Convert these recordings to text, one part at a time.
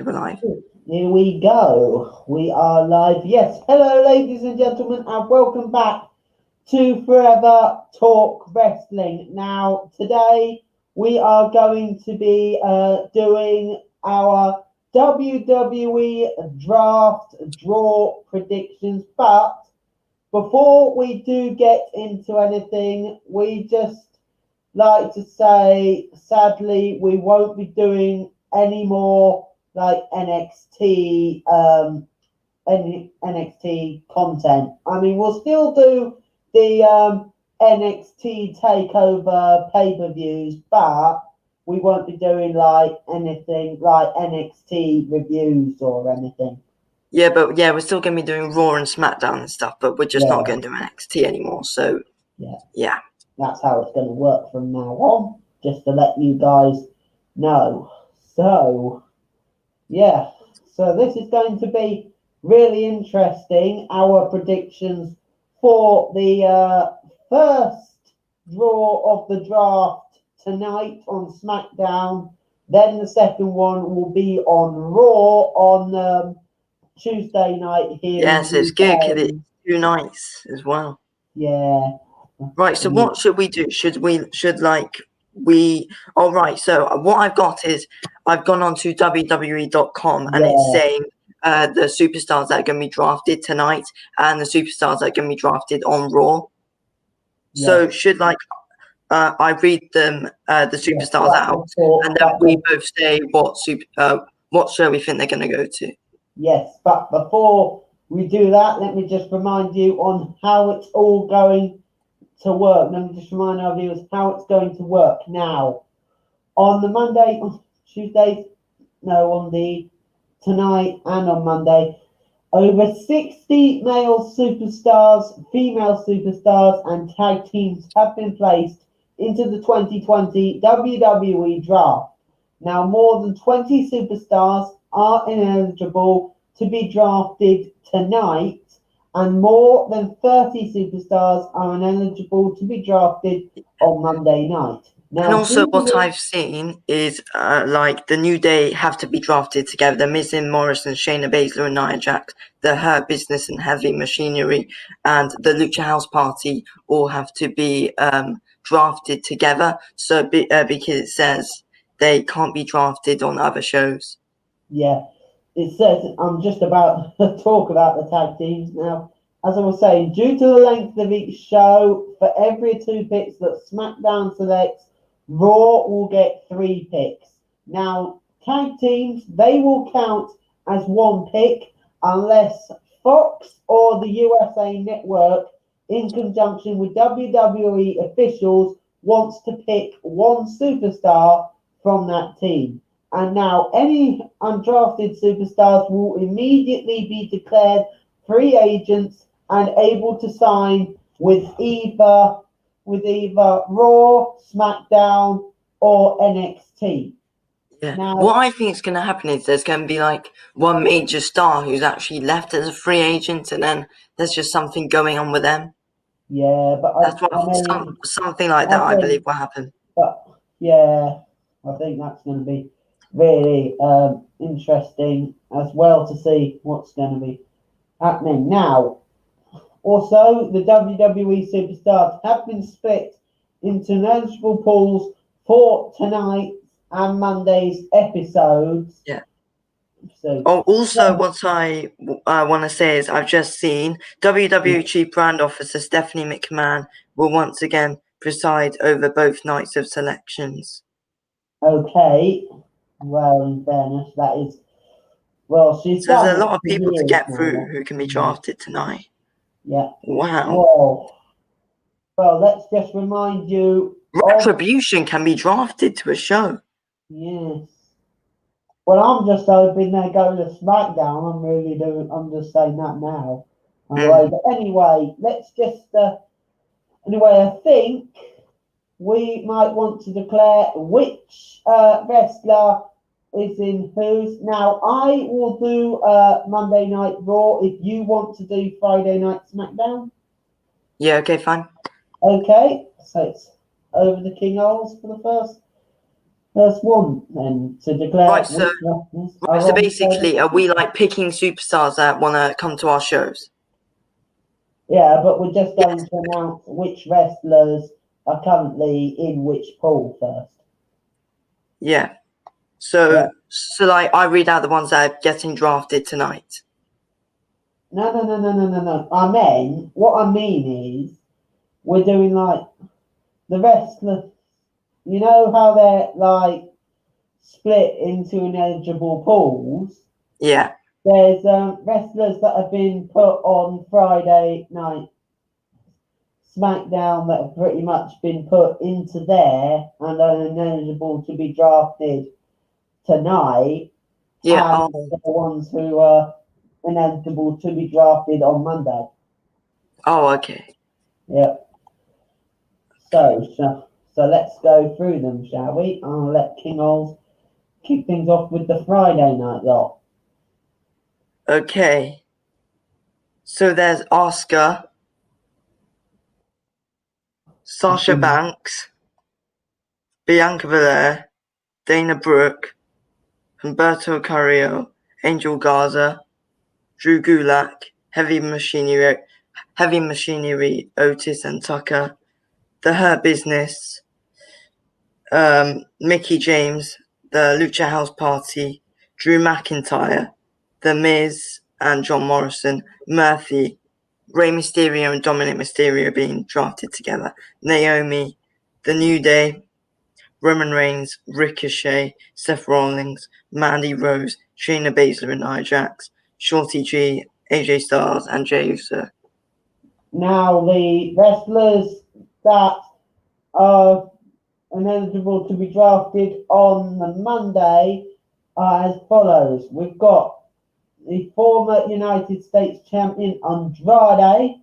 Okay, we're live. Here we go. We are live. Yes. Hello, ladies and gentlemen, and welcome back to Forever Talk Wrestling. Now, today we are going to be doing our WWE Draft Draw Predictions. But before we do get into anything, we just like to say, sadly, we won't be doing any more like NXT content. I mean, we'll still do the NXT takeover pay-per-views, but we won't be doing like anything like NXT reviews or anything. Yeah, but we're still going to be doing Raw and SmackDown and stuff, but we're just not going to do NXT anymore. So yeah, that's how it's going to work from now on. Just to let you guys know. So yeah, so this is going to be really interesting. Our predictions for the first draw of the draft tonight on SmackDown. Then the second one will be on Raw on Tuesday night here. Yes, it's good because it's 2 nights as well. Yeah. Right, so what should we do? All right, so what I've got is I've gone on to WWE.com and it's saying the superstars that are going to be drafted tonight and the superstars that are going to be drafted on Raw. So I read them the superstars out, and then we both say what show we think they're going to go to. Yes, but before we do that, let me just remind you on how it's all going to work. Let me just remind our viewers how it's going to work now. On the Monday, on Tuesday, no, on the tonight and on Monday, over 60 male superstars, female superstars, and tag teams have been placed into the 2020 WWE Draft. Now, more than 20 superstars are ineligible to be drafted tonight, and more than 30 superstars are ineligible to be drafted on Monday night. Now, and also what I've seen is like the New Day have to be drafted together. The Miz and Morrison, Shayna Baszler and Nia Jax, the Hurt Business and Heavy Machinery, and the Lucha House Party all have to be drafted together. So because it says they can't be drafted on other shows. Yeah, it says I'm just about to talk about the tag teams now. As I was saying, due to the length of each show, for every 2 picks that SmackDown selects, Raw will get 3 picks. Now, tag teams, they will count as 1 pick unless Fox or the USA Network, in conjunction with WWE officials, wants to pick 1 superstar from that team. And now any undrafted superstars will immediately be declared free agents and able to sign with either Raw, SmackDown, or NXT. Yeah. Now, what I think is going to happen is there's going to be like 1 major star who's actually left as a free agent, and then there's just something going on with them. Yeah, but that's something like that. I believe will happen. But yeah, I think that's going to be really interesting as well to see what's going to be happening. Now, also, the WWE superstars have been split into eligible pools for tonight's and Monday's episodes. Yeah. So, also, what I want to say is I've just seen WWE Chief Brand Officer Stephanie McMahon will once again preside over both nights of selections. Okay. Well, in fairness, that is... Well, she's so there's a lot of people to get through who can be drafted tonight. Yeah. Wow. Well, let's just remind you... Retribution can be drafted to a show. Yes. Well, I'm just hoping they go to SmackDown. I'm just saying that now. But anyway, let's just... anyway, I think we might want to declare which wrestler is in whose. Now, I will do Monday Night Raw if you want to do Friday Night SmackDown. Yeah, okay, fine. Okay, so it's over the King Holes for the first That's one then to declare Right, so which wrestlers right, are so on. basically, are we like picking superstars that want to come to our shows? Yeah, but we're just going Yes. to announce which wrestlers are currently in which pool first. Yeah. Yeah. So like I read out the ones that are getting drafted tonight. No. What I mean is, we're doing like the wrestlers. You know how they're like split into ineligible pools? Yeah. There's wrestlers that have been put on Friday night SmackDown that have pretty much been put into there and are ineligible to be drafted tonight, Yeah. and Oh. the ones who are ineligible to be drafted on Monday. Oh. Okay. Yeah. So let's go through them, shall we? I'll let King Oles kick things off with the Friday night lot. Okay. So there's Oscar, Sasha Banks, Bianca Belair, Dana Brooke, Humberto Carrillo, Angel Garza, Drew Gulak, Heavy Machinery, Otis and Tucker, The Hurt Business, Mickey James, The Lucha House Party, Drew McIntyre, The Miz and John Morrison, Murphy, Rey Mysterio and Dominic Mysterio being drafted together, Naomi, The New Day, Roman Reigns, Ricochet, Seth Rollins, Mandy Rose, Shayna Baszler and Nia Jax, Shorty G, AJ Styles and Jey Uso. Now the wrestlers that are ineligible to be drafted on the Monday are as follows. We've got the former United States champion Andrade,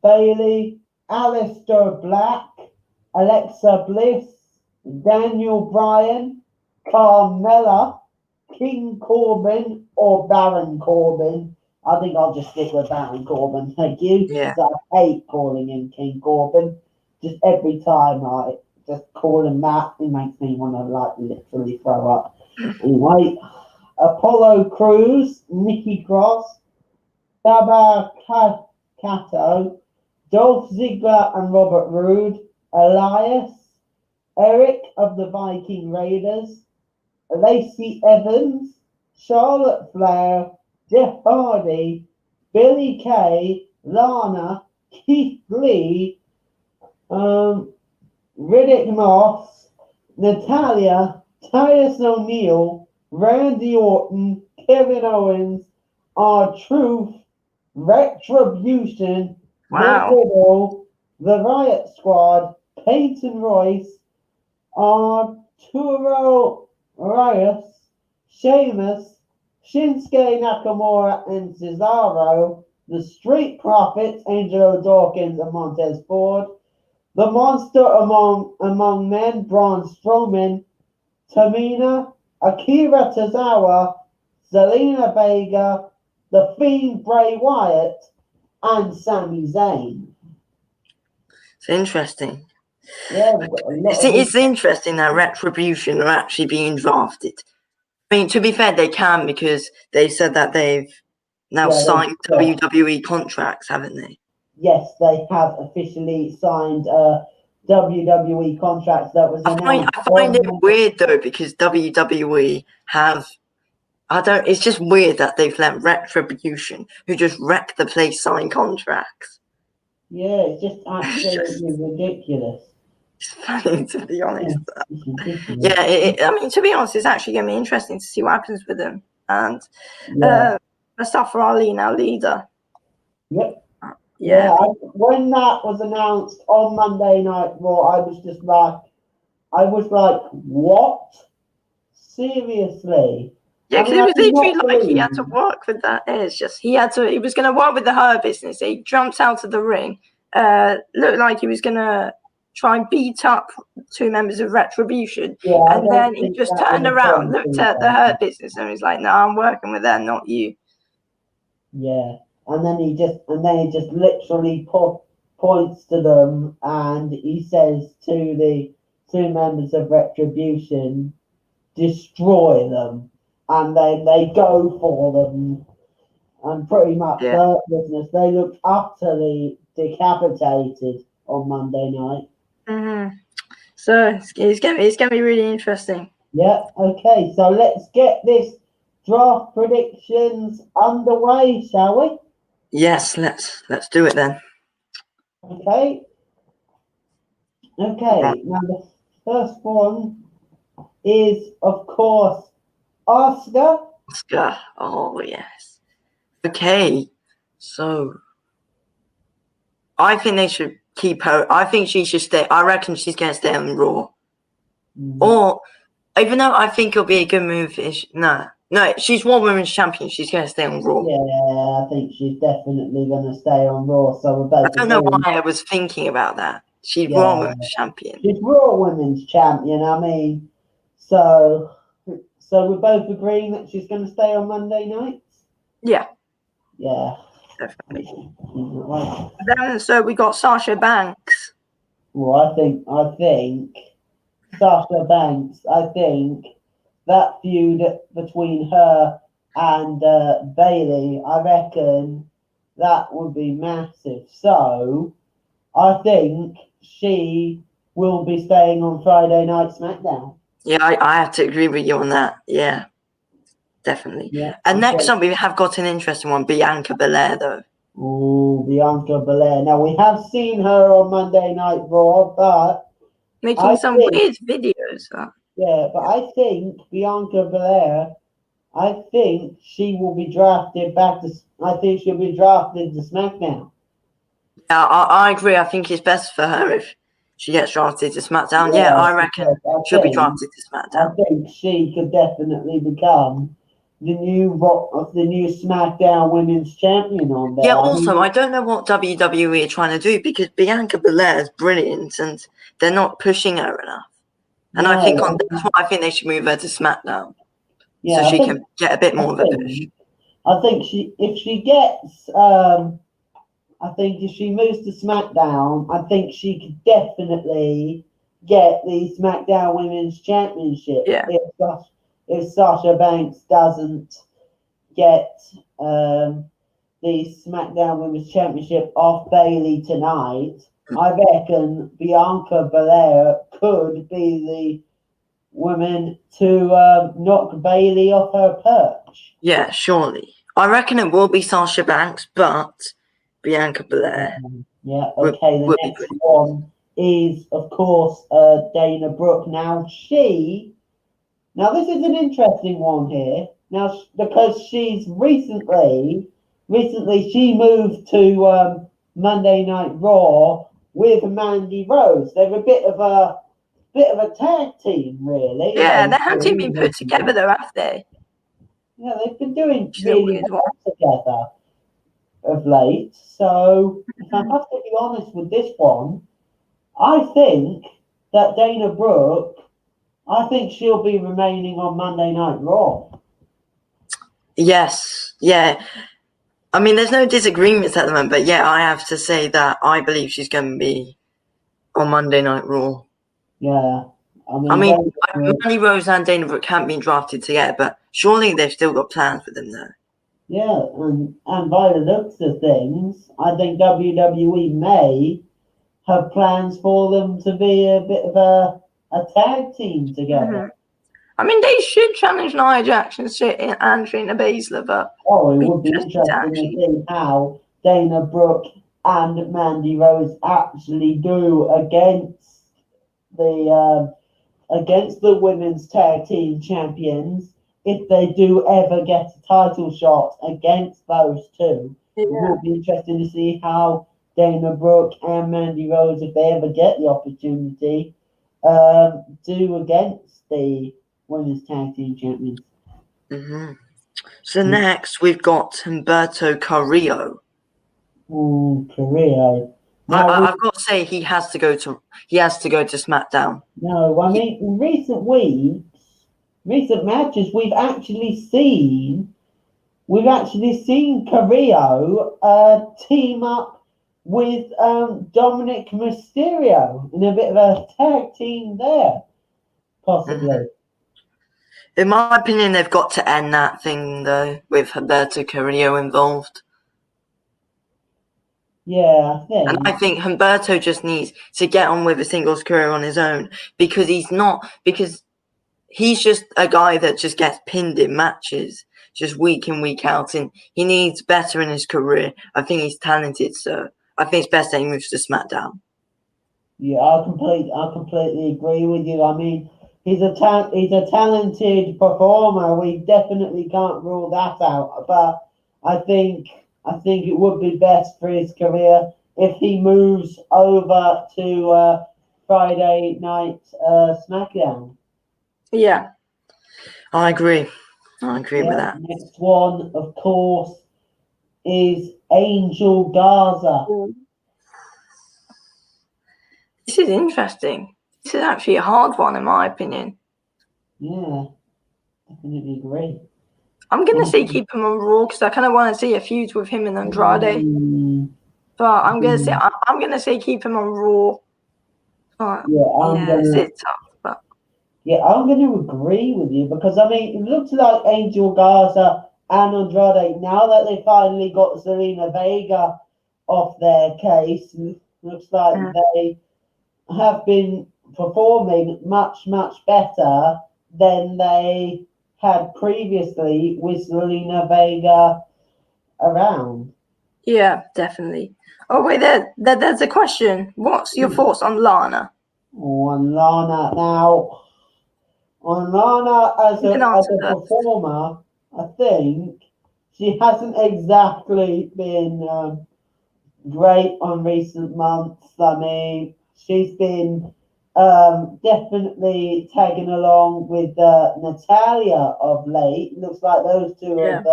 Bailey, Aleister Black, Alexa Bliss, Daniel Bryan, Carmella, King Corbin, or Baron Corbin. I think I'll just stick with Baron Corbin, thank you. Yeah. I hate calling him King Corbin. Just every time I just call him that, it makes me want to like literally throw up. Anyway, Apollo Crews, Nikki Cross, Daba Kato, Dolph Ziggler and Robert Roode, Elias, Eric of the Viking Raiders, Lacey Evans, Charlotte Flair, Jeff Hardy, Billy Kay, Lana, Keith Lee, Riddick Moss, Natalia, Titus O'Neil, Randy Orton, Kevin Owens, R-Truth, Retribution, Matt Wow. Riddle, The Riot Squad, Peyton Royce, Arturo Reyes, Sheamus, Shinsuke Nakamura and Cesaro, the Street Profits, Angelo Dawkins and Montez Ford, the Monster among Men, Braun Strowman, Tamina, Akira Tozawa, Zelina Vega, The Fiend Bray Wyatt, and Sami Zayn. It's interesting. Yeah, we've got a lot It's interesting that Retribution are actually being drafted. I mean, to be fair, they can because they said that they've now signed WWE contracts, haven't they? Yes, they have officially signed WWE contracts that was announced. I find it weird though because WWE have it's just weird that they've let Retribution, who just wrecked the place, sign contracts. Yeah, it's just absolutely ridiculous. It's funny, to be honest. Yeah, I mean, to be honest, it's actually going to be interesting to see what happens with them. And Mustafa Ali, now leader. Yep. Yeah. When that was announced on Monday Night Raw, I was like, what? Seriously? Yeah, because it was literally like he had to work with that. It's just he was going to work with the Hurt Business. He jumps out of the ring, looked like he was going to try and beat up two members of Retribution, and then he just turned around, looked at the Hurt Business, and was like, "No, I'm working with them, not you." Yeah, and then he just literally points to them, and he says to two members of Retribution destroy them, and they go for them, and pretty much hurt business. They looked utterly decapitated on Monday night. Mm-hmm. So it's gonna be really interesting. Yeah. Okay. So let's get this draft predictions underway, shall we? Yes, let's do it then. Okay. Okay. Now the first one is, of course, Asuka. Asuka. Oh yes. Okay. So I think they should keep her. I think she should stay. I reckon she's going to stay on Raw. Or, even though I think it'll be a good move. No, she's World Women's Champion. She's going to stay on Raw. Yeah, I think she's definitely going to stay on Raw. So we're both. I don't know why I was thinking about that. She's Raw Women's Champion. She's Raw Women's Champion. I mean, so we're both agreeing that she's going to stay on Monday nights. Yeah. Yeah. Definitely. Then, so we got Sasha Banks. Well, I think Sasha Banks. I think that feud between her and Bailey, I reckon that would be massive. So I think she will be staying on Friday Night SmackDown. Yeah, I have to agree with you on that. Yeah. Definitely. Yeah. And next up, we have got an interesting one, Bianca Belair, though. Oh, Bianca Belair. Now, we have seen her on Monday Night Raw, but making some weird videos. Yeah, but I think Bianca Belair, I think she will be drafted back to. I think she'll be drafted to SmackDown. Yeah, I agree. I think it's best for her if she gets drafted to SmackDown. Yeah, I reckon she'll be drafted to SmackDown. I think she could definitely become the new SmackDown Women's Champion on there. Yeah, also, I don't know what WWE are trying to do because Bianca Belair is brilliant and they're not pushing her enough. And I think that's why I think they should move her to SmackDown. Yeah, so she can get a bit more of a push. I think if she moves to SmackDown, I think she could definitely get the SmackDown Women's Championship. Yeah. If Sasha Banks doesn't get the SmackDown Women's Championship off Bailey tonight, I reckon Bianca Belair could be the woman to knock Bailey off her perch. Yeah, surely. I reckon it will be Sasha Banks, but Bianca Belair. Yeah, okay. The next one is, of course, Dana Brooke. Now, this is an interesting one here. Now, because she's recently she moved to Monday Night Raw with Mandy Rose. They're a bit of a tag team, really. Yeah, they haven't been put together though, have they? Yeah, they've been doing really well together of late. So, if I have to be honest with this one, I think that Dana Brooke, I think she'll be remaining on Monday Night Raw. Yes, yeah. I mean, there's no disagreements at the moment, but yeah, I have to say that I believe she's going to be on Monday Night Raw. Yeah. I mean Mandy Rose and Dana Brooke haven't been drafted together, but surely they've still got plans for them there. Yeah, and by the looks of things, I think WWE may have plans for them to be a bit of a tag team together. Mm-hmm. I mean, they should challenge Nia Jax and Shayna Baszler, but it would be interesting to see how Dana Brooke and Mandy Rose actually do against the women's tag team champions. If they do ever get a title shot against those two, it will be interesting to see how Dana Brooke and Mandy Rose, if they ever get the opportunity, do against the women's tag team champions. Mm-hmm. So next we've got Humberto Carrillo. Carrillo. I've got to say he has to go to SmackDown. No, I mean in recent matches, we've actually seen Carrillo team up with Dominic Mysterio in a bit of a tag team there, possibly. In my opinion, they've got to end that thing, though, with Humberto Carrillo involved. Yeah, I think. And I think Humberto just needs to get on with a singles career on his own, because he's just a guy that just gets pinned in matches just week in, week out, and he needs better in his career. I think he's talented, so I think it's best that he moves to SmackDown. Yeah, I completely agree with you. I mean, he's a talented performer. We definitely can't rule that out. But I think it would be best for his career if he moves over to Friday Night SmackDown. Yeah, I agree. With that. Next one, of course, is Angel Garza. This is interesting. This is actually a hard one, in my opinion. Yeah, definitely agree. I'm going to say keep him on Raw because I kind of want to see a feud with him and Andrade. But I'm going to say keep him on Raw. It's tough. But yeah, I'm going to agree with you because I mean, it looks like Angel Garza and Andrade, now that they finally got Zelina Vega off their case, looks like they have been performing much, much better than they had previously with Zelina Vega around. Yeah, definitely. Oh, wait, there's a question. What's your thoughts on Lana? On Lana now. On Lana as a performer, I think she hasn't exactly been great on recent months. I mean, she's been definitely tagging along with Natalia of late. Looks like those two have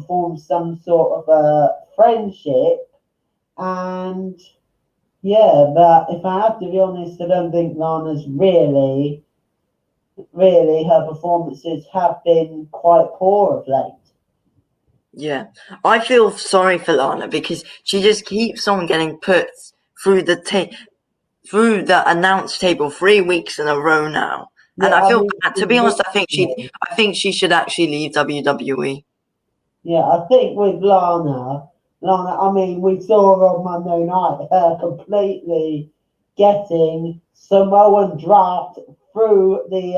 formed some sort of a friendship. And yeah, but if I have to be honest, I don't think Lana's really her performances have been quite poor of late. Yeah, I feel sorry for Lana because she just keeps on getting put through the announce table 3 weeks in a row now, and I feel bad. To be honest, I think she should actually leave WWE. Yeah, I think with Lana, I mean, we saw her on Monday night, her completely getting Samoan draft through the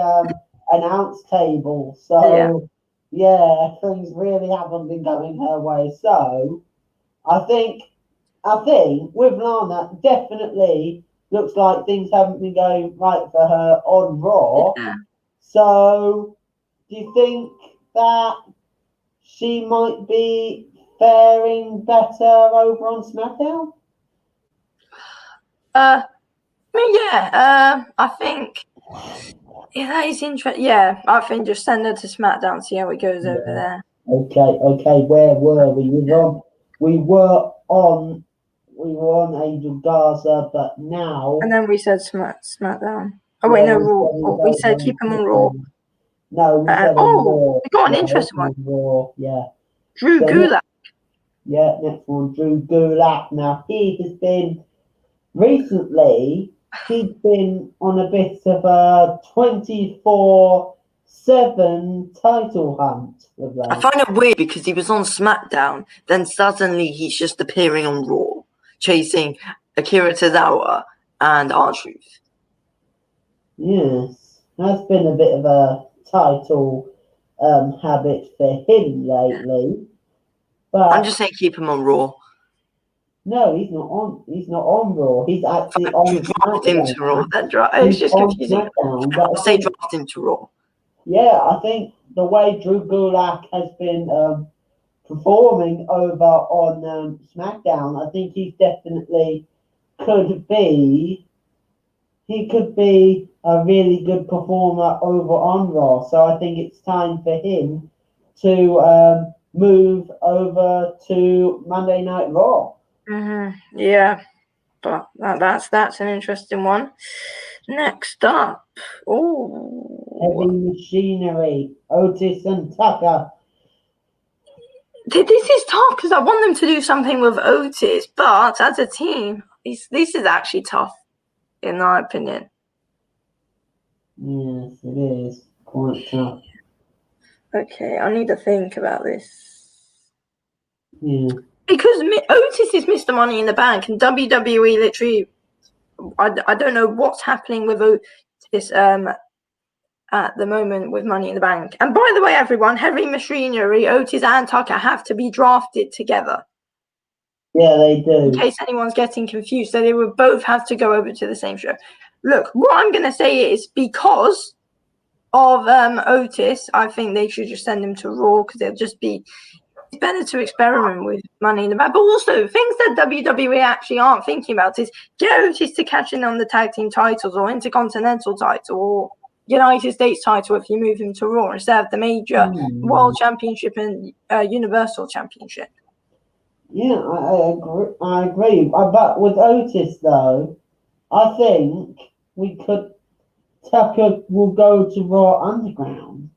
announce table. So, yeah, things really haven't been going her way. So, I think with Lana, definitely looks like things haven't been going right for her on Raw. Yeah. So, do you think that she might be faring better over on SmackDown? I think that is interesting. Yeah, I think just send her to SmackDown, see how it goes over there. Okay. Where were we? We were on Angel Garza, but now. And then we said SmackDown. Oh wait, no, Raw. We said keep him on Raw. No, we said Raw. We got an interesting one. Raw, yeah. Drew Gulak. Next one, Drew Gulak. Now he has been recently. He's been on a bit of a 24/7 title hunt. I find it weird because he was on SmackDown, then suddenly he's just appearing on Raw, chasing Akira Tozawa and R-Truth. Yes, has been a bit of a title habit for him lately. But I'm just saying keep him on Raw. No, he's not on. He's not on Raw. He's actually on draft him to Raw. It's just confusing. I'll say draft him to Raw. Yeah, I think the way Drew Gulak has been performing over on SmackDown, I think he definitely could be. He could be a really good performer over on Raw. So I think it's time for him to move over to Monday Night Raw. Mm-hmm. Yeah, but that's an interesting one. Next up, Heavy Machinery, Otis and Tucker. This is tough because I want them to do something with Otis, but as a team, this is actually tough, in my opinion. Yes, it is quite tough. Okay, I need to think about this. Yeah. Because Otis is Mr. Money in the Bank, and WWE literally, I don't know what's happening with Otis at the moment with Money in the Bank. And by the way, everyone, Heavy Machinery, Otis and Tucker have to be drafted together. Yeah, they do. In case anyone's getting confused, so they would both have to go over to the same show. Look, what I'm going to say is because of Otis, I think they should just send him to Raw because it'll just be better to experiment with Money in the Bank. But also, things that WWE actually aren't thinking about is get Otis to catch in on the tag team titles or Intercontinental title or United States title if you move him to Raw instead of the major World Championship and Universal Championship. Yeah, I agree. But with Otis, though, I think Tucker will go to Raw Underground.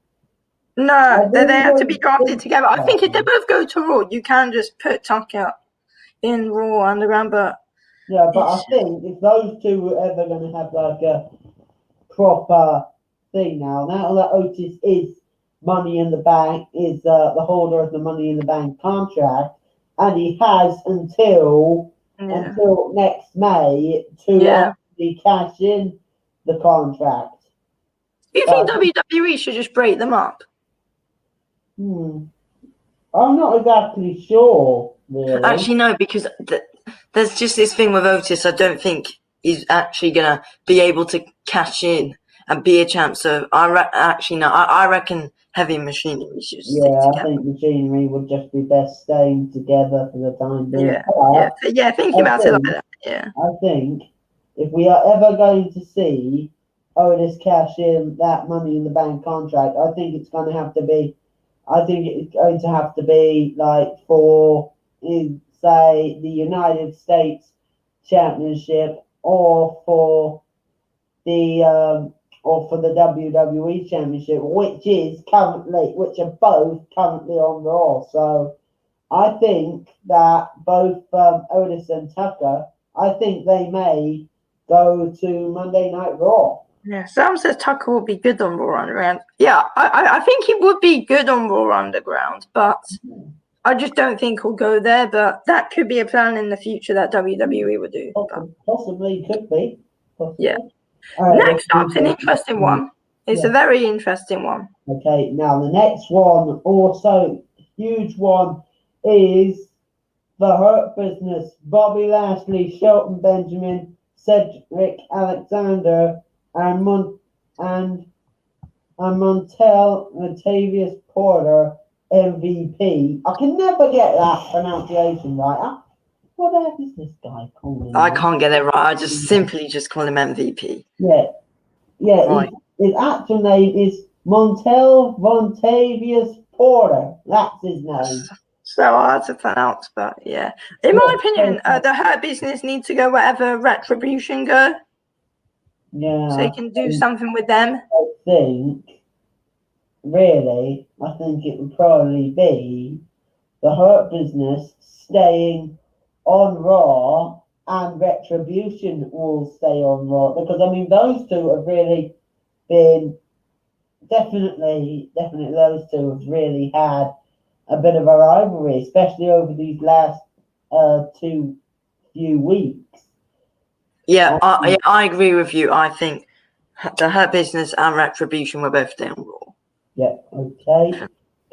No, they have to be drafted together. I think if they both go to Raw, you can just put Tucker in Raw Underground, but... Yeah, but I think if those two were ever going to have like a proper thing now that Otis is Money in the Bank, is the holder of the Money in the Bank contract, and he has until next May to actually cash in the contract. Do you think WWE should just break them up? I'm not exactly sure, really. Actually, no, because there's just this thing with Otis. I don't think he's actually gonna be able to cash in and be a champ. So I reckon Heavy Machinery should stay together. I think Machinery would just be best staying together for the time being. Yeah. Thinking about it like that. Yeah. I think if we are ever going to see Otis cash in that Money in the Bank contract, I think it's going to have to be. I think it's going to have to be like for, say, the United States Championship or for the WWE Championship, which are both currently on Raw. So I think that both Otis and Tucker, I think they may go to Monday Night Raw. Yeah, Sam says Tucker will be good on Raw Underground. Yeah, I think he would be good on Raw Underground, but I just don't think he'll go there. But that could be a plan in the future that WWE would do. Possibly could be. Yeah. Next up's an interesting one. It's a very interesting one. Okay, now the next one, also huge one, is the Hurt Business. Bobby Lashley, Shelton Benjamin, Cedric Alexander, and Montel Latavius Porter, MVP. I can never get that pronunciation right. What the heck is this guy called? I can't get it right. I just simply call him MVP. Yeah. Right. His actual name is Montel Vontavious Porter. That's his name. So hard to pronounce, but yeah. In my opinion, the Hurt Business needs to go wherever Retribution go. Yeah. So you can do something with them. I think it would probably be the Hurt Business staying on Raw and Retribution will stay on Raw. Because, I mean, those two have really been definitely those two have really had a bit of a rivalry, especially over these last few weeks. Yeah, I agree with you. I think the Hurt Business and Retribution were both staying on Raw. Yeah, okay.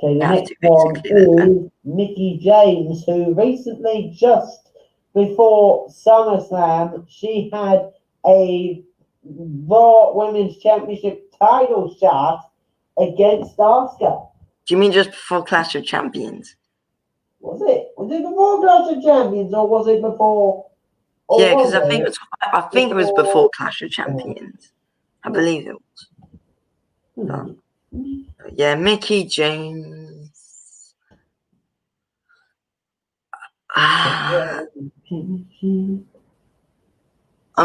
The next one is Mickie James, who recently, just before SummerSlam, she had a Raw Women's Championship title shot against Asuka. Do you mean just before Clash of Champions? Was it before Clash of Champions or was it before? Yeah, because I think it was before Clash of Champions. I believe it was. Yeah, Mickie James. I'm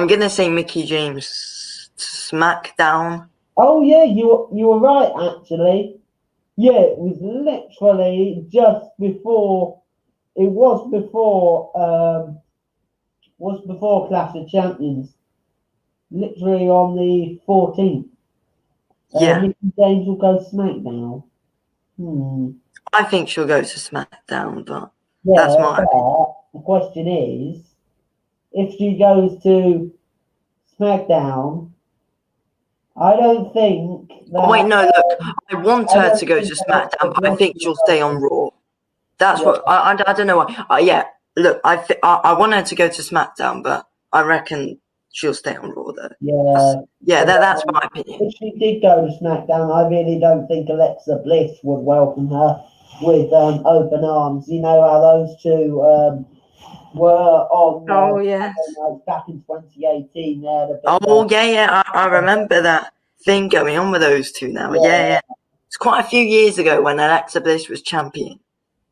gonna say Mickie James SmackDown. Oh yeah, you were right actually. Yeah, it was literally just before. It was before Clash of Champions. Literally on the 14th. Yeah. Mickey James will go SmackDown. I think she'll go to SmackDown, but that's Yeah, my opinion. but the question is, if she goes to SmackDown, I don't think that. Oh, wait, no, look. I want I her don't to go think to Alexa SmackDown, but I Bliss think will she'll stay go. on Raw. That's Yeah, what I don't know why. Yeah, look, I want her to go to SmackDown, but I reckon she'll stay on Raw though. yeah. That's my opinion. If she did go to SmackDown, I really don't think Alexa Bliss would welcome her with open arms. You know how those two were on Oh yes. back in 2018. Oh yeah. I remember that thing going on with those two now. Yeah. It's quite a few years ago when Alexa Bliss was champion.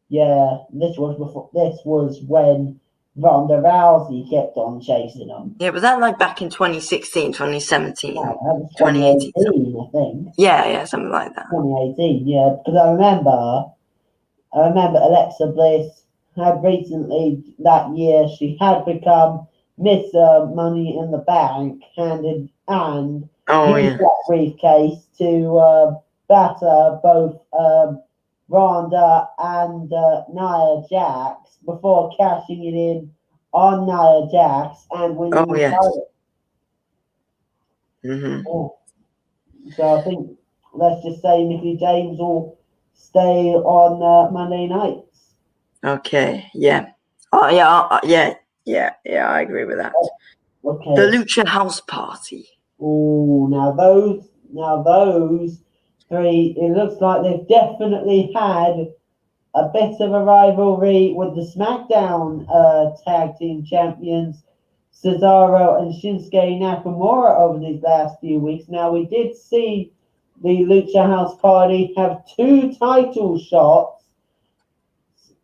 Yeah, this was before. This was when Ronda Rousey kept on chasing them. Yeah, was that like back in 2016, 2017, Yeah, that was 2018? 2018, I think. Yeah, something like that. 2018, yeah, because I remember Alexa Bliss had recently that year she had become Miss Money in the Bank, and Oh used yeah. that briefcase to batter both Ronda and Nia Jax before cashing it in on Nia Jax and winning Oh the yes. title. Yeah. So I think let's just say Mickey James will stay on Monday nights. Okay. Yeah. Yeah. I agree with that. The Okay. Lucha House Party. Oh, now those three. It looks like they've definitely had a bit of a rivalry with the SmackDown Tag Team Champions, Cesaro and Shinsuke Nakamura, over these last few weeks. Now, we did see the Lucha House Party have two title shots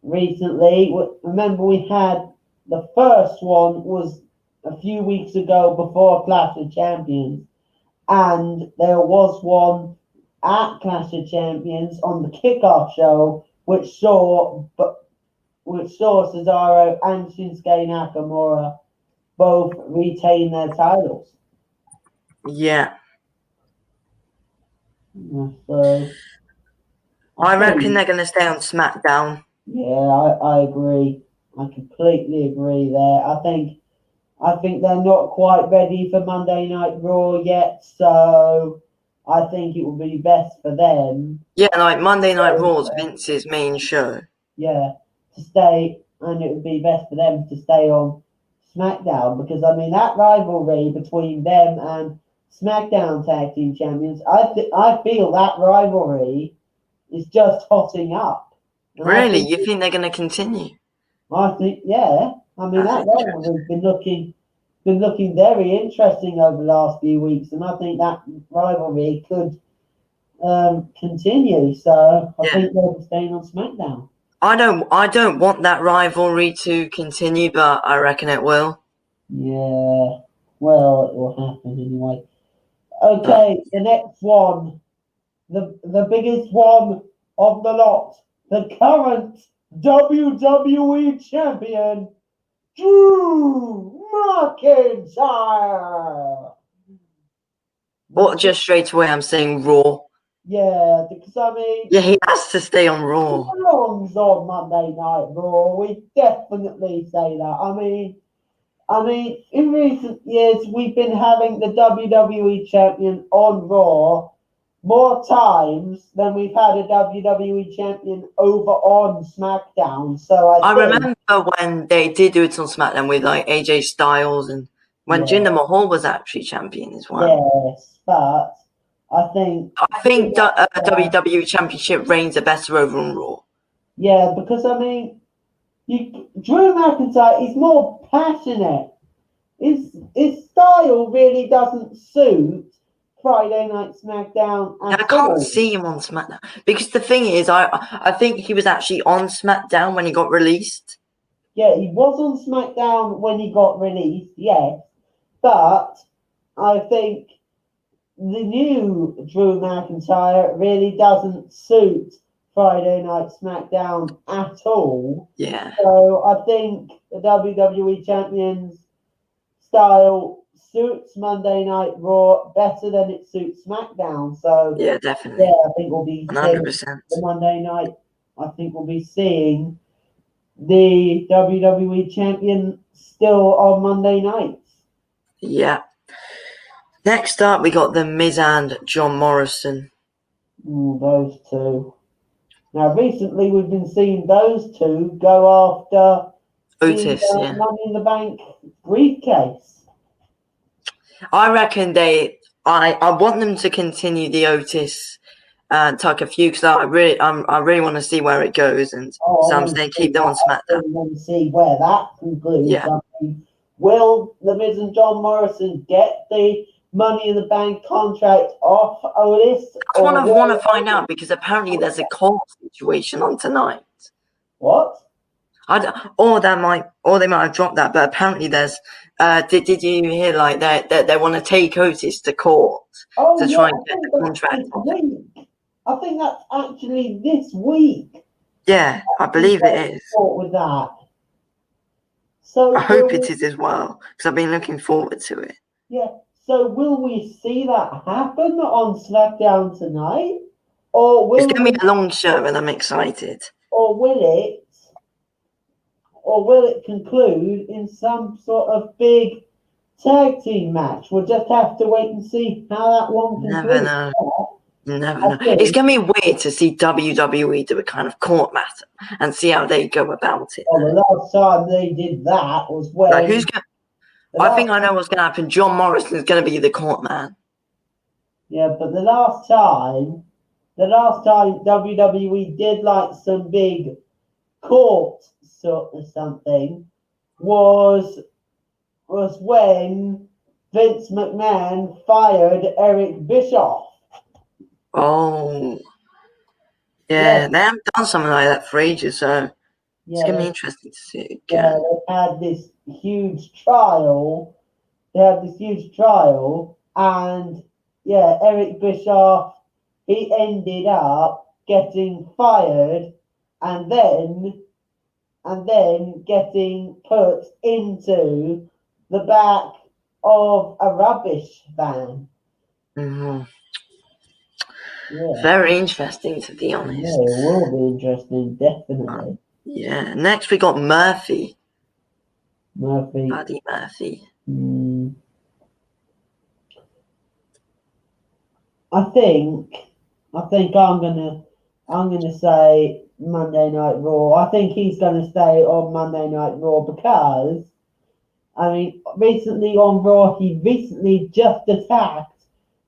recently. Remember, we had the first one was a few weeks ago before Clash of Champions, and there was one at Clash of Champions on the kickoff show, which saw Cesaro and Shinsuke Nakamura both retain their titles. Yeah. So I reckon they're going to stay on SmackDown. Yeah, I agree. I completely agree there. I think they're not quite ready for Monday Night Raw yet, so I think it would be best for them. Yeah, like Monday Night Raw is Vince's main show. Yeah, to stay, and it would be best for them to stay on SmackDown because I mean that rivalry between them and SmackDown Tag Team Champions, I feel that rivalry is just hotting up. And Really? You think they're going to continue? Yeah. I mean that rivalry's been looking very interesting over the last few weeks, and I think that rivalry could continue. So I think they'll be staying on SmackDown. I don't want that rivalry to continue, but I reckon it will. Yeah, well, it will happen anyway. Okay, the next one, the biggest one of the lot, the current WWE champion, Drew McIntyre. But just straight away, I'm saying Raw. Yeah, because I mean, yeah, he has to stay on Raw. He belongs on Monday Night Raw. We definitely say that. I mean, in recent years, we've been having the WWE champion on Raw more times than we've had a WWE champion over on SmackDown. So I remember when they did do it on SmackDown with like AJ Styles and when Jinder Mahal was actually champion as well. Yes, but I think WWE Championship reigns are better over on Raw. Yeah, because I mean, Drew McIntyre is more passionate. His style really doesn't suit Friday Night SmackDown at I can't see him on SmackDown because the thing is, I think he was actually on SmackDown when he got released. Yeah, he was on SmackDown when he got released, yes, but I think the new Drew McIntyre really doesn't suit Friday Night SmackDown at all. Yeah. So I think the WWE Champions style suits Monday Night Raw better than it suits SmackDown. So Yeah, definitely. yeah, I think we'll be 100%. the Monday night. I think we'll be seeing the WWE Champion still on Monday nights. Yeah. Next up, we got The Miz and John Morrison. Those two. Now, recently we've been seeing those two go after Otis, the yeah. Money in the Bank briefcase. I reckon I want them to continue the Otis Tucker feud because I really want to see where it goes, and so I'm saying keep them on SmackDown. I want to see where that concludes. Yeah. I mean, will The Miz and John Morrison get the Money in the Bank contract off Otis? That's what I want to find out because apparently there's a court situation on tonight. What? Or they might have dropped that, but apparently there's. Did you hear like they want to take Otis to court to try and get the contract off? I think that's actually this week. Yeah, I believe it is. With that. So I hope it is as well because I've been looking forward to it. Yeah. So will we see that happen on SmackDown tonight, or will it's going to be a long show, and I'm excited. Or will it conclude in some sort of big tag team match? We'll just have to wait and see how that one concludes. Never know. Never know. It's going to be weird to see WWE do a kind of court matter and see how they go about it. Well, the last time they did that was when. Like, who's going? I think I know what's going to happen. John Morrison is going to be the court man. Yeah, but the last time WWE did like some big court sort of something was when Vince McMahon fired Eric Bischoff. Oh, yeah, they haven't done something like that for ages, so it's going to be interesting to see it again. Yeah, they had this huge trial. And yeah, Eric Bischoff, he ended up getting fired and then getting put into the back of a rubbish van. Mm-hmm. Yeah. Very interesting, to be honest. Yeah, it will be interesting, definitely. Yeah. Next, we got Murphy. Buddy Murphy. I think I'm gonna say Monday Night Raw. I think he's gonna stay on Monday Night Raw because I mean recently on Raw he recently just attacked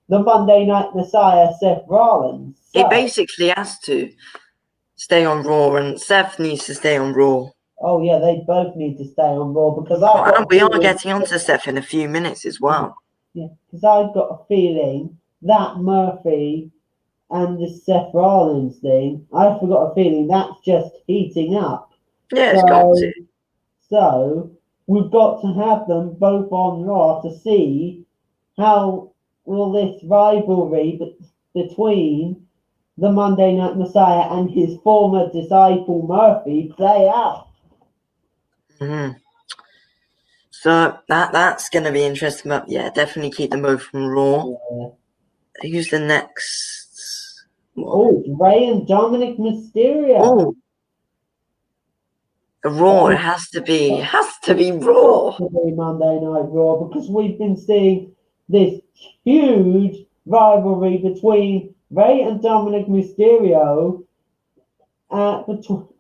the Monday Night Messiah Seth Rollins. So, he basically has to stay on Raw, and Seth needs to stay on Raw. Oh yeah, they both need to stay on Raw because we are getting onto Seth in a few minutes as well. Yeah, because I've got a feeling that Murphy and the Seth Rollins thing, I've got a feeling that's just heating up. Yeah, it's got to. So we've got to have them both on Raw to see how will this rivalry between the Monday Night Messiah and his former disciple Murphy play out. Mm-hmm. So that's going to be interesting, but yeah, definitely keep them both from Raw. Yeah. Who's the next? Oh, Rey and Dominic Mysterio. Oh, Raw. It has to be Raw. It has to be Monday Night Raw because we've been seeing this huge rivalry between Rey and Dominic Mysterio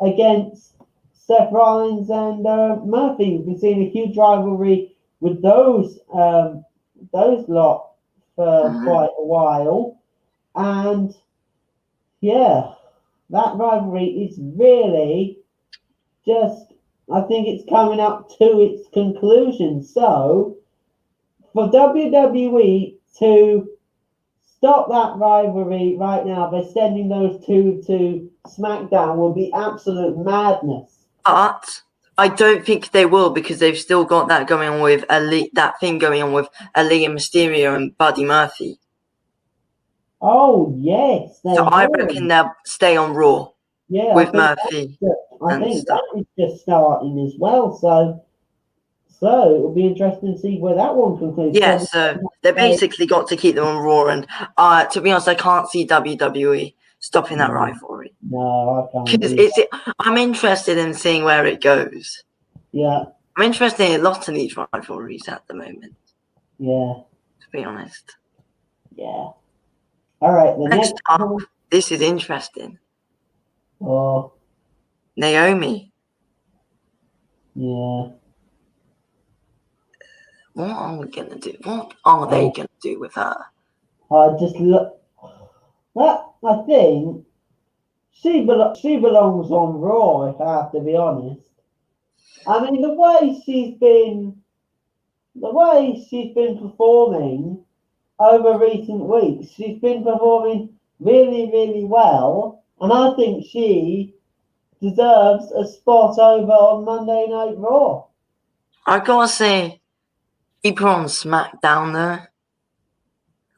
against Seth Rollins and Murphy. We've been seeing a huge rivalry with those lot for quite a while, and yeah, that rivalry is really just. I think it's coming up to its conclusion. So, for WWE to stop that rivalry right now by sending those two to SmackDown will be absolute madness. But I don't think they will because they've still got that going on with Elite, that thing going on with Elite and Mysterio and Buddy Murphy. Oh yes, they So I will. reckon they'll stay on Raw Yeah, with I think Murphy I and think stuff. that is just starting as well. So it'll be interesting to see where that one concludes. Yeah, so they basically got to keep them on Raw, and to be honest, I can't see WWE stopping that rivalry. No, I can't. Because I'm interested in seeing where it goes. Yeah, I'm interested in lots of these rivalries at the moment, yeah, to be honest. yeah. All right, the Next next up, one. this is interesting. Oh, Naomi. yeah. What are we going to do? What are they going to do with her? I just look. Well, I think she belongs on Raw. If I have to be honest. I mean, the way she's been performing over recent weeks, she's been performing really, really well, and I think she deserves a spot over on Monday Night Raw. I gotta say, keep her on SmackDown though.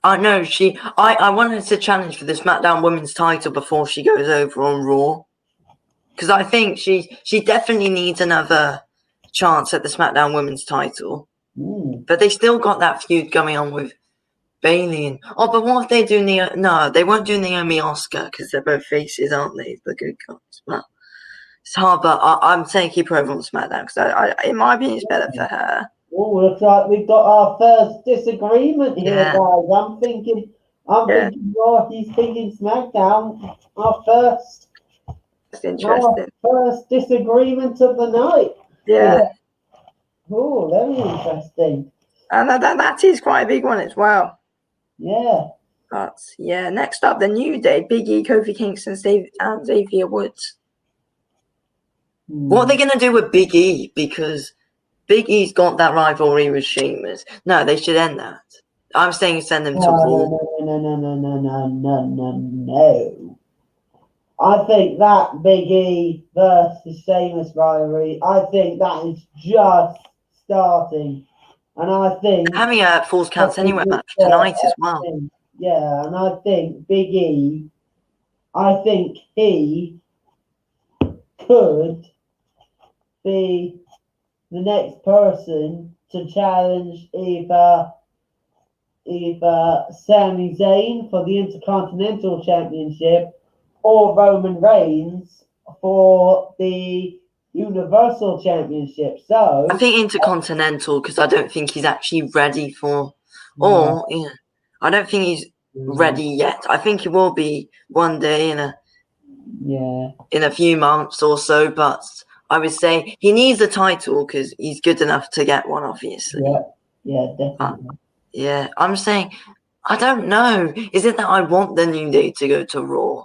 I know I wanted to challenge for the SmackDown Women's title before she goes over on Raw. Because I think she definitely needs another chance at the SmackDown Women's title. But they still got that feud going on with Bayley and but what if they do no, they won't do Naomi Oscar because they're both faces, aren't they? The good guys. Well, it's hard, but I'm saying keep her over on SmackDown because in my opinion, it's better for her. Oh, looks like we've got our first disagreement here, Yeah. guys. I'm thinking Raw. He's thinking SmackDown. It's interesting. Our first disagreement of the night. Yeah. Oh, very interesting. And that is quite a big one as well. Yeah. But yeah, next up, the New Day, Big E, Kofi Kingston, and Xavier Woods. What are they going to do with Big E? Because Big E's got that rivalry with Sheamus. No, they should end that. I'm saying send them to Raw. No. I think that Big E versus Sheamus rivalry, I think that is just starting. And I think They're having a Falls Counts Anywhere match tonight as well. Yeah, and I think Big E, I think he could be the next person to challenge either Sami Zayn for the Intercontinental Championship or Roman Reigns for the Universal Championship. So I think Intercontinental because I don't think he's actually ready for. I don't think he's ready yet. I think he will be one day in a few months or so, but I would say he needs a title because he's good enough to get one, obviously. Yeah, definitely. Yeah, I'm saying, I don't know. Is it that I want the New Day to go to Raw?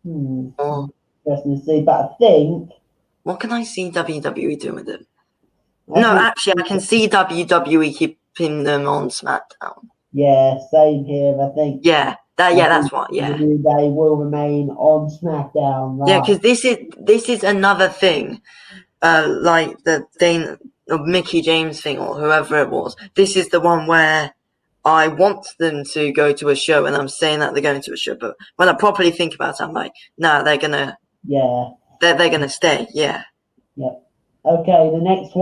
Interesting to see, but I think. What can I see WWE doing with them? I can see WWE keeping them on SmackDown. Yeah, same here. I think. That's what. Yeah, the New Day will remain on SmackDown. Right? Yeah, because this is another thing, like the thing of Mickey James thing or whoever it was. This is the one where I want them to go to a show, and I'm saying that they're going to a show. But when I properly think about it, I'm like, no, they're gonna. Yeah. They're gonna stay. Yeah. Yep. Okay, the next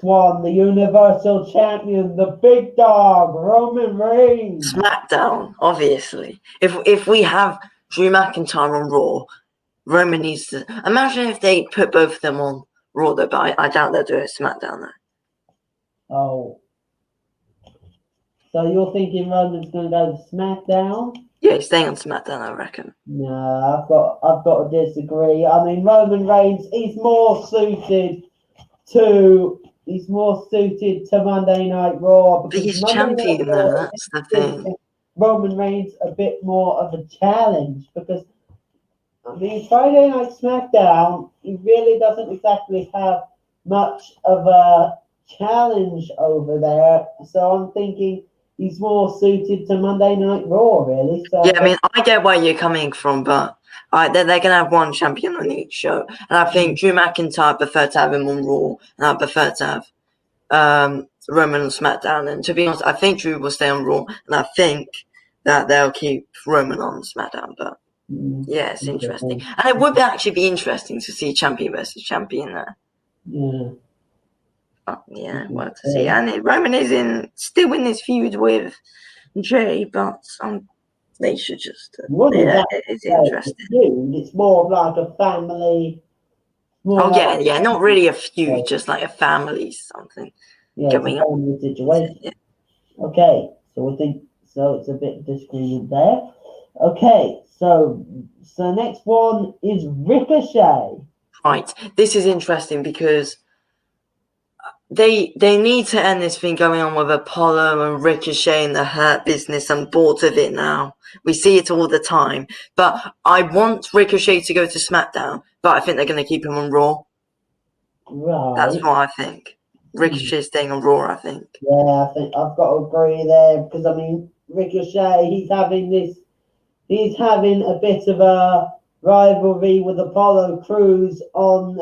one, the Universal Champion, the big dog, Roman Reigns. SmackDown, obviously. If we have Drew McIntyre on Raw, Roman needs to. Imagine if they put both of them on Raw, though, but I doubt they'll do it SmackDown, though. Oh. So you're thinking Roman's going to go to SmackDown? Yeah, he's staying on SmackDown, I reckon. No, I've got to disagree. I mean, Roman Reigns, he's more suited to Monday Night Raw. But he's champion, though. That's the thing. Roman Reigns a bit more of a challenge because, I mean, Friday Night SmackDown, he really doesn't exactly have much of a challenge over there. So I'm thinking he's more suited to Monday Night Raw, really. So yeah, I mean, I get where you're coming from, but they're going to have one champion on each show. And I think Drew McIntyre, I prefer to have him on Raw, and I prefer to have Roman on SmackDown. And to be honest, I think Drew will stay on Raw, and I think that they'll keep Roman on SmackDown. But yeah, it's interesting, and it would actually be interesting to see champion versus champion there. Yeah. Yeah, well to see. And Roman is still in this feud with Jay, but they should just. It's interesting. It's more of like a family. Yeah, not really a feud, just like a family something. Yeah, it's a family situation. Yeah. Okay, so I think it's a bit of disagreement there. Okay, so next one is Ricochet. Right, this is interesting because they need to end this thing going on with Apollo and Ricochet and the Hurt Business. I'm bored of it now. We see it all the time. But I want Ricochet to go to SmackDown, but I think they're going to keep him on Raw. Right. That's what I think. Ricochet's staying on Raw, I think. Yeah, I think I've got to agree there because, I mean, Ricochet, he's having a bit of a rivalry with Apollo Crews on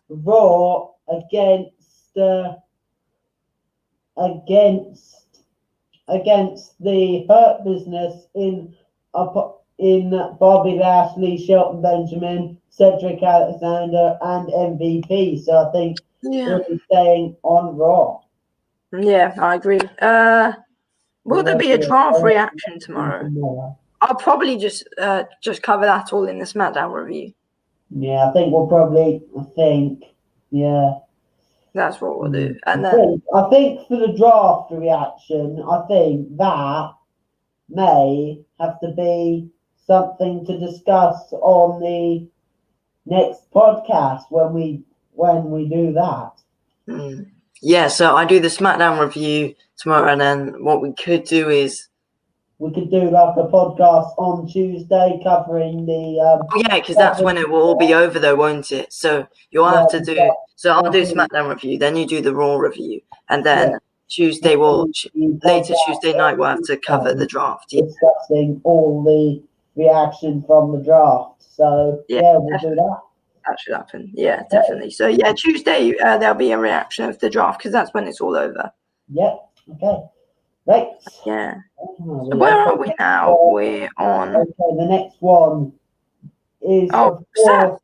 Raw against the Hurt Business in Bobby Lashley, Shelton Benjamin, Cedric Alexander, and MVP. So I think he'll be staying on Raw. Yeah, I agree. Will there be a draft reaction tomorrow? I'll probably just cover that all in the SmackDown review. Yeah, I think we'll probably. Yeah. That's what we'll do. And then I think for the draft reaction, I think that may have to be something to discuss on the next podcast when we do that. Yeah, so I do the SmackDown review tomorrow, and then what we could do is we could do like a podcast on Tuesday covering the. because that's when it will all be over, though, won't it? So you'll have to do. So I'll do SmackDown review, then you do the Raw review, and then Tuesday later Tuesday night we'll have to cover the draft. Discussing all the reaction from the draft. So we'll do that. That should happen. Yeah, definitely. So yeah, Tuesday there'll be a reaction of the draft because that's when it's all over. Yep. Okay. Right. Yeah. So where are we now? We're on. Okay, the next one is of course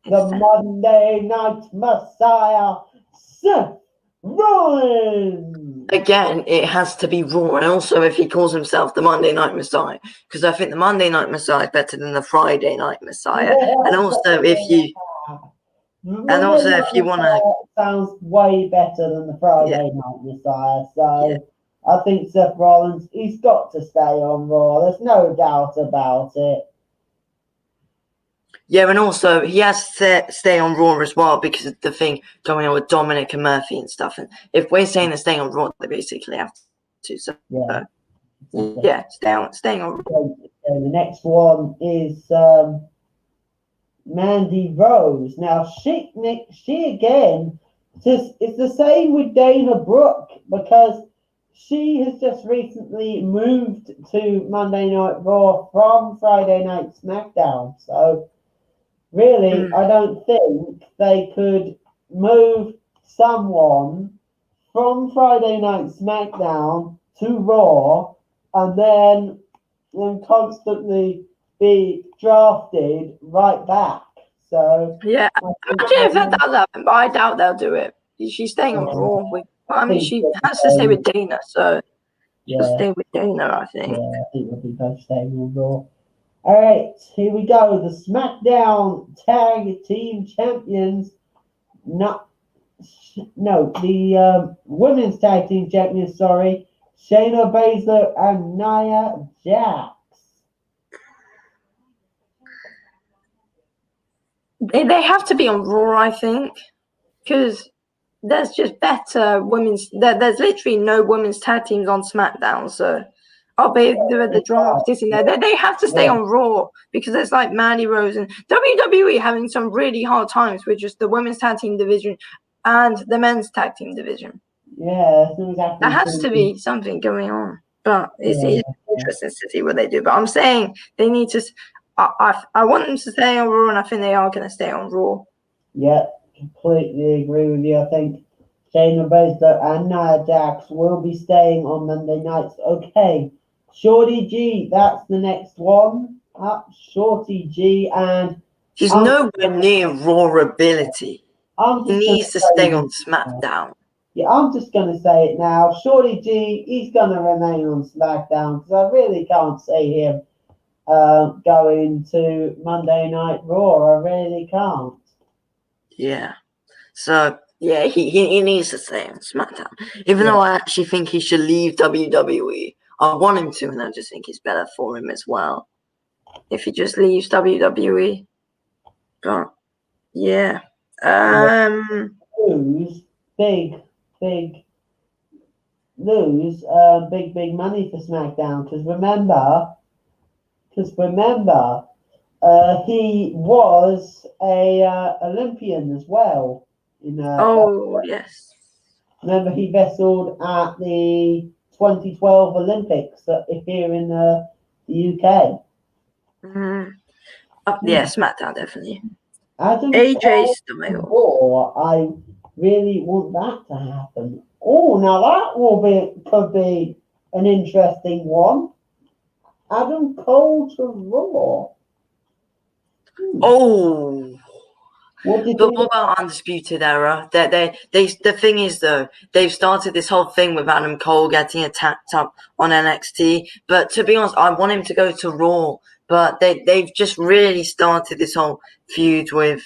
the Monday Night Messiah, Seth Rollins. Again, it has to be Raw, and also if he calls himself the Monday Night Messiah, because I think the Monday Night Messiah is better than the Friday Night Messiah. And also if you want to, sounds way better than the Friday Night Messiah. So I think Seth Rollins, he's got to stay on Raw. There's no doubt about it. Yeah, and also he has to stay on Raw as well because of the thing going on with Dominic and Murphy and stuff. And if we're saying they're staying on Raw, they basically have to. So staying on Raw. And the next one is Mandy Rose. Now she again, it's the same with Dana Brooke because she has just recently moved to Monday Night Raw from Friday Night SmackDown. So really, I don't think they could move someone from Friday Night SmackDown to Raw and then constantly be drafted right back. So yeah, imagine if that does happen, but I doubt they'll do it. She's staying on Raw. She has to stay with Dana, so she'll stay with Dana, I think. Yeah, I think we'll be both staying on Raw. All right, here we go. The SmackDown Tag Team Champions. The Women's Tag Team Champions, sorry. Shayna Baszler and Nia Jax. They have to be on Raw, I think, because there's just better women's. There's literally no women's tag teams on SmackDown, so the draft isn't there. They have to stay on Raw because there's like Mandy Rose and WWE having some really hard times with just the women's tag team division and the men's tag team division. Yeah, exactly. There has to be something going on, but it's interesting to see what they do. But I'm saying they need to. I want them to stay on Raw, and I think they are going to stay on Raw. Yeah, completely agree with you. I think Shayna Baszler and Nia Jax will be staying on Monday nights. Okay, Shorty G, that's the next one up. Shorty G, and he's I'm, nowhere near Raw ability. I'm He just going needs to to stay say, on SmackDown. yeah, I'm just going to say it now. Shorty G, he's going to remain on SmackDown because I really can't see him going to Monday Night Raw. I really can't. Yeah. So, yeah, he needs to stay on SmackDown. Even though I actually think he should leave WWE. I want him to, and I just think it's better for him as well if he just leaves WWE. But, yeah. Lose big money for SmackDown because remember, he was a Olympian as well. Yes. Remember, he wrestled at the 2012 Olympics here in the UK. Yeah, SmackDown definitely. Adam AJ Cole Styles. Raw, I really want that to happen. Oh, now that could be an interesting one. Adam Cole to Raw. Oh. What do you But think? what about Undisputed Era? The thing is though, they've started this whole thing with Adam Cole getting attacked up on NXT. But to be honest, I want him to go to Raw. But they've just really started this whole feud with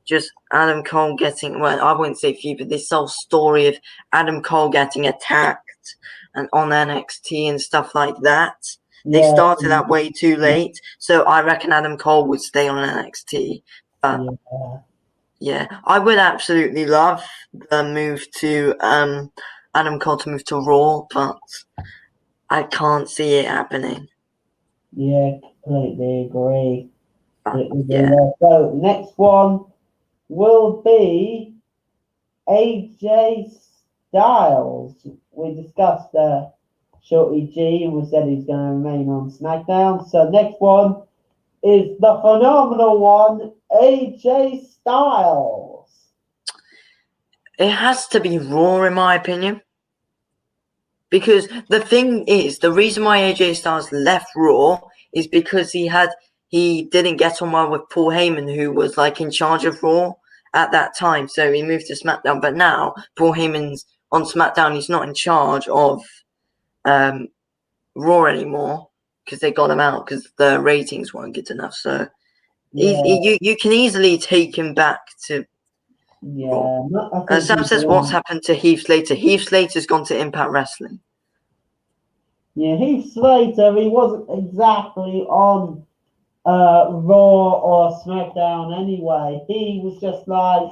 just Adam Cole getting, well, I wouldn't say feud, but this whole story of Adam Cole getting attacked and on NXT and stuff like that. They started that way too late. So I reckon Adam Cole would stay on NXT. Yeah, I would absolutely love the move to Adam Cole to move to Raw, but I can't see it happening. Yeah, completely agree. Yeah. So next one will be AJ Styles. We discussed Shorty G and we said he's going to remain on SmackDown. So next one is the phenomenal one, AJ Styles. It has to be Raw, in my opinion. Because the thing is, the reason why AJ Styles left Raw is because he didn't get on well with Paul Heyman, who was like in charge of Raw at that time. So he moved to SmackDown. But now Paul Heyman's on SmackDown. He's not in charge of Raw anymore because they got him out because the ratings weren't good enough. So you can easily take him back to Raw. Sam says, what's happened to Heath Slater? Heath Slater's gone to Impact Wrestling. Yeah, Heath Slater, he wasn't exactly on Raw or SmackDown anyway. He was just like,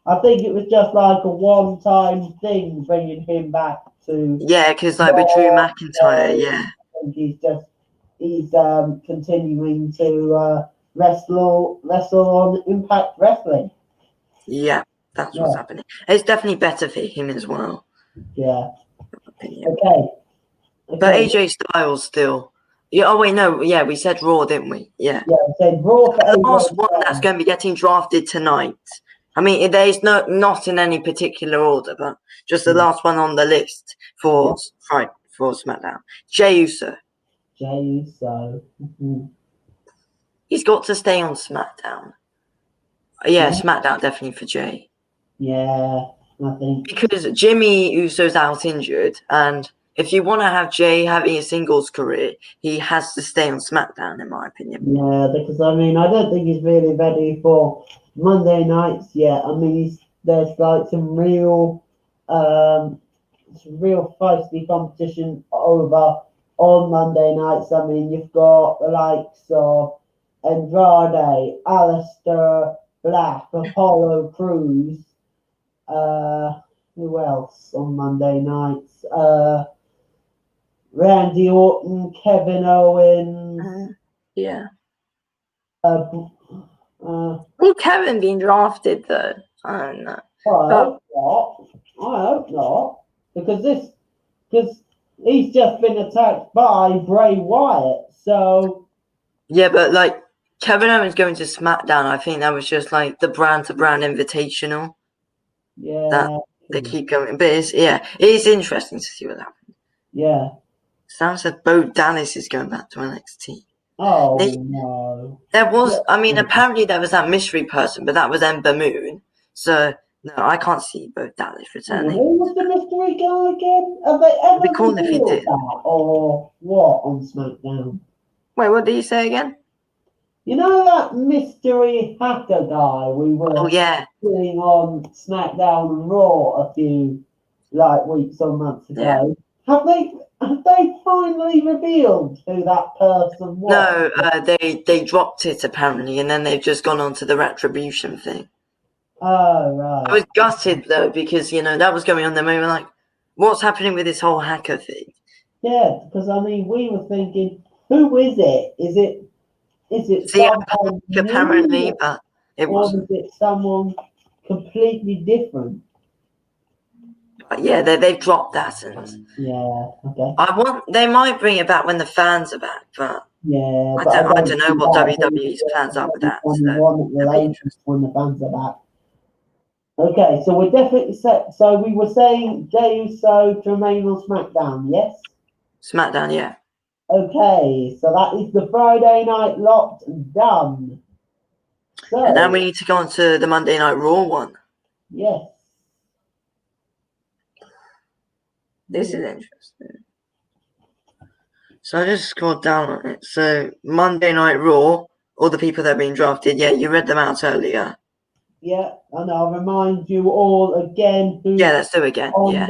I think it was just like a one-time thing bringing him back to. Yeah, because like with Drew McIntyre, yeah. I think he's continuing to wrestle on Impact Wrestling. Yeah, that's what's happening. It's definitely better for him as well. Yeah. Okay. But AJ Styles still. Yeah. Oh wait, no. Yeah, we said Raw, didn't we? Yeah. Yeah, we said Raw for the last one that's going to be getting drafted tonight. I mean, there's not in any particular order, but just the last one on the list for SmackDown. Jey Uso. Jey Uso. He's got to stay on SmackDown. Yeah, SmackDown definitely for Jey. Yeah, I think. Because Jimmy Uso's out injured, and if you want to have Jey having a singles career, he has to stay on SmackDown, in my opinion. Yeah, because I mean, I don't think he's really ready for Monday nights yet. I mean, there's like some real feisty competition over on Monday nights. I mean, you've got the likes of Andrade, Aleister Black, Apollo Crews. Who else on Monday nights? Randy Orton, Kevin Owens. Yeah. Will Kevin being drafted though? I don't know. I hope not. Because he's just been attacked by Bray Wyatt. So yeah, but like Kevin Owens going to SmackDown, I think that was just like the brand to brand invitational. Yeah. That they keep going. But it is interesting to see what happens. Yeah. Sam said Bo Dallas is going back to NXT. Oh, no. There was, I mean, apparently there was that mystery person, but that was Ember Moon. So, no, I can't see Bo Dallas returning. Who was the mystery guy again? Have they ever It'd be cool if he revealed did. that or what on SmackDown? Wait, what did you say again? You know that mystery hacker guy we were seeing on SmackDown and Raw a few weeks or months ago? Yeah. Have they finally revealed who that person was? No, they dropped it apparently, and then they've just gone on to the Retribution thing. Oh, right. I was gutted though, because that was going on there. We were like, what's happening with this whole hacker thing? Yeah, because I mean, we were thinking, who is it? Is it someone apparently, but it wasn't. Or is it someone completely different? But yeah, they've dropped that, and okay. They might bring it back when the fans are back, but yeah, I don't know what WWE's plans are with that. When the fans are back. Okay, so we're definitely set. So we were saying Jey Uso to remain on SmackDown, yes? SmackDown, yeah. Okay, so that is the Friday night locked done. So, and now we need to go on to the Monday Night Raw one. Yes. This is interesting. So I just scrolled down on it. So Monday Night Raw, all the people that are being drafted. Yeah, you read them out earlier. Yeah, and I'll remind you all again. Let's do it again. There,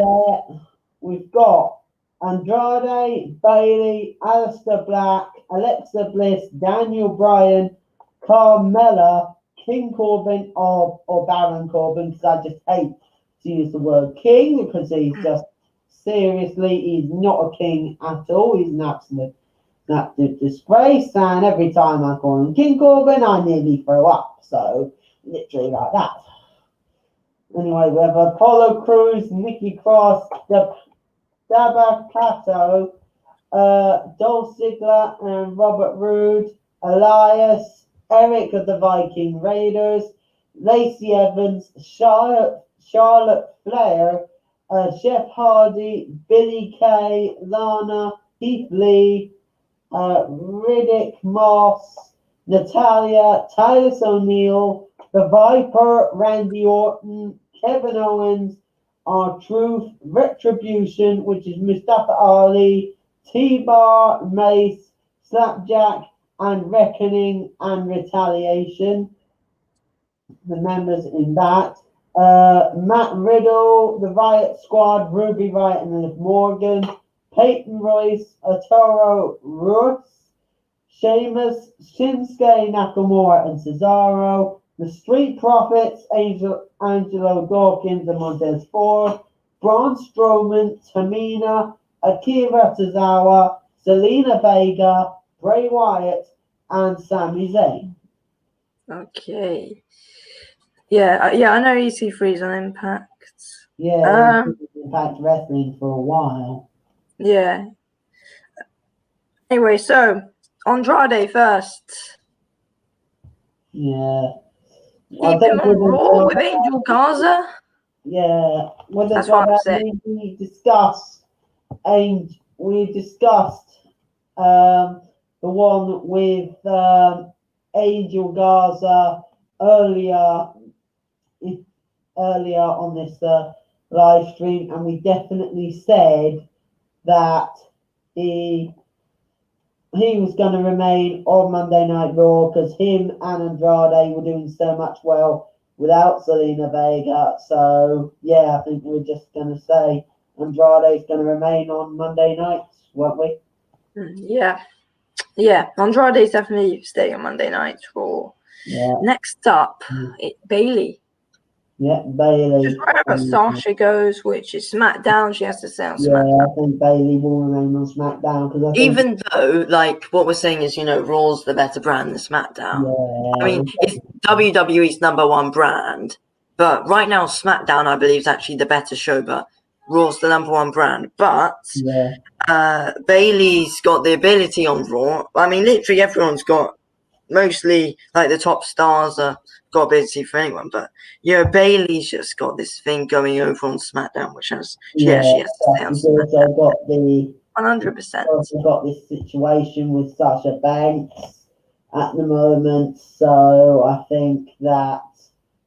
we've got Andrade, Bailey, Aleister Black, Alexa Bliss, Daniel Bryan, Carmella, King Corbin, or Baron Corbin, because I just hate to use the word king, because he's just he's not a king at all. He's an absolute disgrace, and every time I call him King Corbin, I nearly throw up. So literally like that. Anyway, we have Apollo Crews, Nikki Cross, Dabba-Kato, Dolph Ziggler and Robert Roode, Elias, Eric of the Viking Raiders, Lacey Evans, Charlotte Flair, Jeff Hardy, Billy Kay, Lana, Keith Lee, Riddick Moss, Natalia, Titus O'Neil, The Viper, Randy Orton, Kevin Owens, R-Truth, Retribution, which is Mustafa Ali, T-Bar, Mace, Slapjack, and Reckoning and Retaliation. The members in that. Matt Riddle, the Riot Squad, Ruby Riot and Liv Morgan, Peyton Royce, Arturo Russ, Sheamus, Shinsuke Nakamura and Cesaro, the Street Profits, Angelo Dawkins and Montez Ford, Braun Strowman, Tamina, Akira Tozawa, Selena Vega, Bray Wyatt, and Sami Zayn. Okay. Yeah, I know EC3's on Impact. Yeah, Impact Wrestling for a while. Yeah. Anyway, so Andrade first. Yeah. Keep him on Raw with Angel Garza. Yeah. That's what I'm saying. We discussed the one with Angel Garza earlier on this live stream, and we definitely said that he was going to remain on Monday Night Raw because him and Andrade were doing so much well without Selena Vega. So yeah, I think we're just going to say Andrade's going to remain on Monday nights, won't we? Yeah, Andrade's definitely staying on Monday Night Raw. Yeah. Next up, Bailey. Yeah, Bailey. Just wherever Sasha goes, which is SmackDown, she has to stay on SmackDown. Yeah, I think Bailey will remain on SmackDown because even though, like, what we're saying is, Raw's the better brand than SmackDown. Yeah, I mean, it's WWE's #1 brand, but right now SmackDown, I believe, is actually the better show, but Raw's the #1 brand. But Bailey's got the ability on Raw. I mean, literally everyone's got, mostly like the top stars are got ability for anyone, but Bailey's just got this thing going over on SmackDown, which she has to stay on SmackDown. She's also got the 100%. We've got this situation with Sasha Banks at the moment, so I think that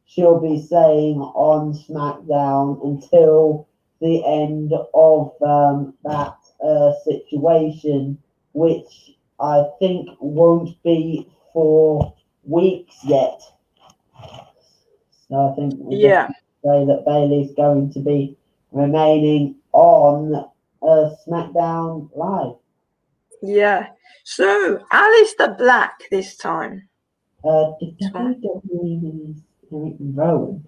she'll be staying on SmackDown until the end of that situation, which I think won't be for weeks yet. So I think we say that Bayley's going to be remaining on SmackDown Live. Yeah. So Alistair Black this time. Did WWE release Eric Rowan?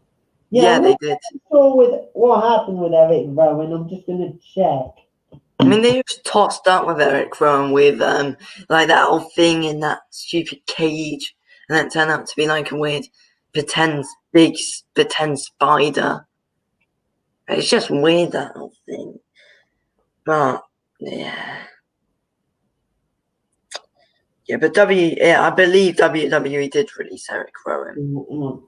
Yeah, they did. I'm not sure with what happened with Eric Rowan. I'm just going to check. I mean, they just tossed up with Eric Rowan with like that whole thing in that stupid cage, and then it turned out to be like a weird pretend spider. It's just weird, that whole thing. But yeah, but I believe WWE did release Eric Rowan.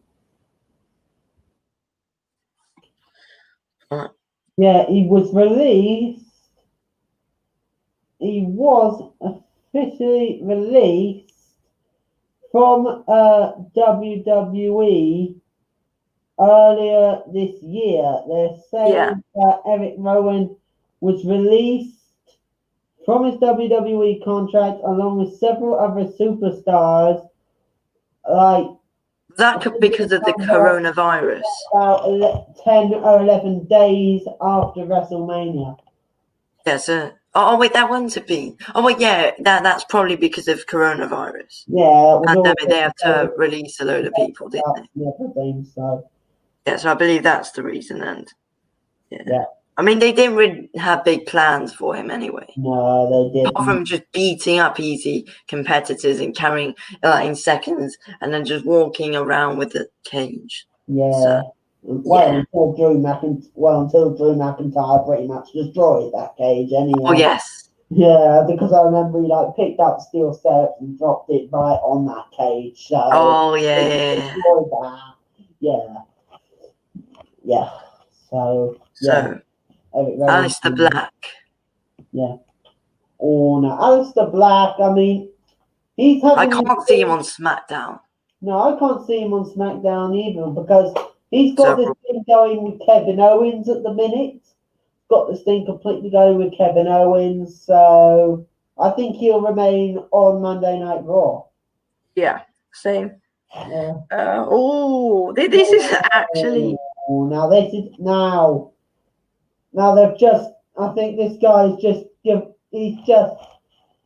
Yeah, he was released. He was officially released from WWE earlier this year. They're saying that Eric Rowan was released from his WWE contract along with several other superstars. Like that could be because of the coronavirus. About 10 or 11 days after WrestleMania. Yeah, so wait, that wouldn't have been. Oh wait, yeah, that's probably because of coronavirus. Yeah, they have to release a load of people, didn't they? So. Yeah, so I believe that's the reason. And yeah. I mean, they didn't really have big plans for him anyway. No, they didn't. Apart from just beating up easy competitors and carrying in seconds, and then just walking around with the cage. Yeah. So, until Drew McIntyre pretty much destroyed that cage anyway. Oh yes. Yeah, because I remember he picked up steel steps and dropped it right on that cage. So oh yeah. Yeah. So yeah. Alistair Black. Yeah. Oh no, Alistair Black. I mean, I can't see him on SmackDown. No, I can't see him on SmackDown either because he's got this thing going with Kevin Owens at the minute. Got this thing completely going with Kevin Owens, so I think he'll remain on Monday Night Raw. Yeah, same. Yeah. This is actually. Now they've just. I think this guy's he's just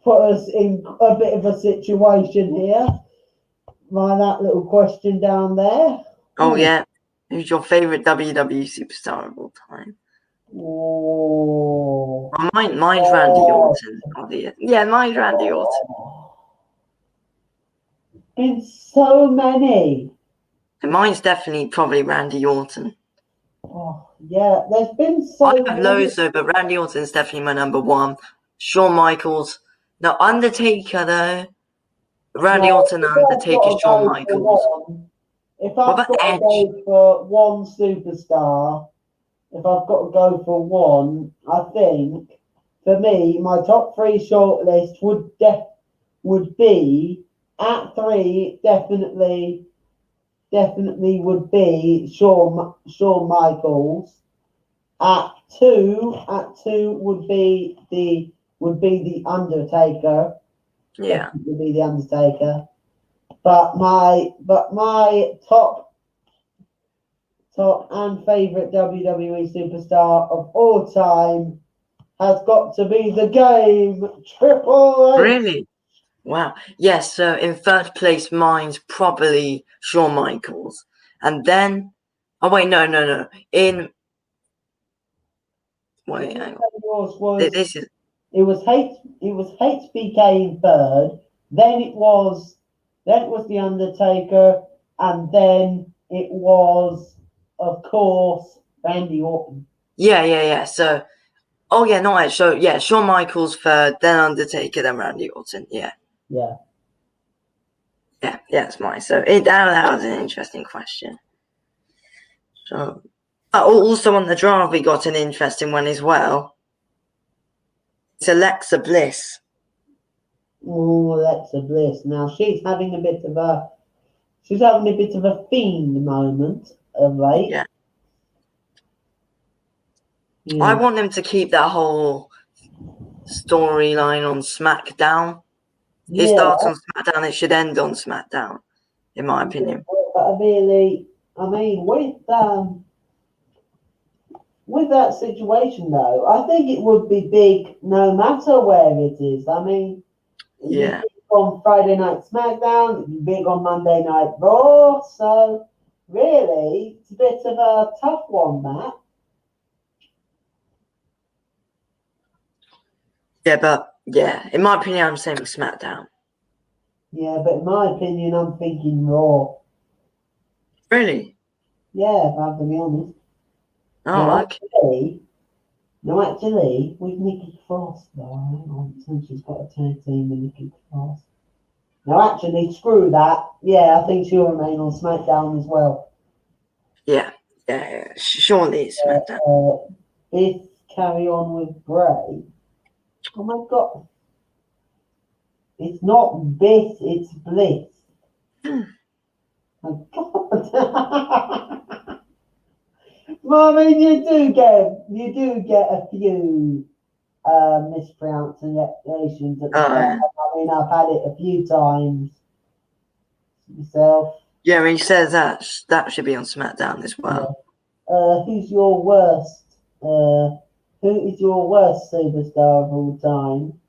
put us in a bit of a situation here. By that little question down there. Oh yeah, who's your favorite WWE superstar of all time? Oh, mine's Randy Orton. Yeah, mine's Randy Orton. Been so many. And mine's definitely probably Randy Orton. Oh, yeah, there's been so I have loads though, but Randy Orton's definitely my number one. Shawn Michaels. No, Undertaker though. Randy Orton, Undertaker, Shawn Michaels. If I've got to go for one superstar, if I've got to go for one, I think for me, my top three shortlist would be at 3. Definitely would be Shawn Michaels. At 2 would be the Undertaker. Yeah, would be the Undertaker. But my top and favorite WWE superstar of all time has got to be the Game, Triple H. Really? Wow. Yes. So in third place, mine's probably Shawn Michaels, and then no. Hang on. This is. It was HBK in third. Then it was the Undertaker, and then it was, of course, Randy Orton. Yeah. So, Shawn Michaels third, then Undertaker, then Randy Orton. Yeah. Yeah, it's mine. So that was an interesting question. So, also on the draft, we got an interesting one as well. It's Alexa Bliss. Oh, Alexa Bliss. Now she's having a bit of a fiend moment of late. Yeah. Yeah. I want them to keep that whole storyline on SmackDown. It starts on SmackDown. It should end on SmackDown, in my opinion. But really, I mean, with that situation though, I think it would be big no matter where it is. I mean, it'd be big on Friday Night SmackDown, it'd be big on Monday Night Raw. So really, it's a bit of a tough one, that. Yeah, in my opinion, I'm saying SmackDown. Yeah, but in my opinion, I'm thinking Raw. Really? Yeah, if I have to be honest. Oh, okay. Actually, with Nikki Cross, though, since she's got a tag team with Nikki Cross. No, actually, screw that. Yeah, I think she'll remain on SmackDown as well. Yeah. Surely it's SmackDown. Biff carry on with Bray. Oh my god. It's not Biff, it's Bliss. Oh god. Well, I mean, you do get a few mispronunciations at the start. I mean, I've had it a few times myself. Yeah, when he says that should be on SmackDown as well. Yeah. Who's your worst? Who is your worst superstar of all time?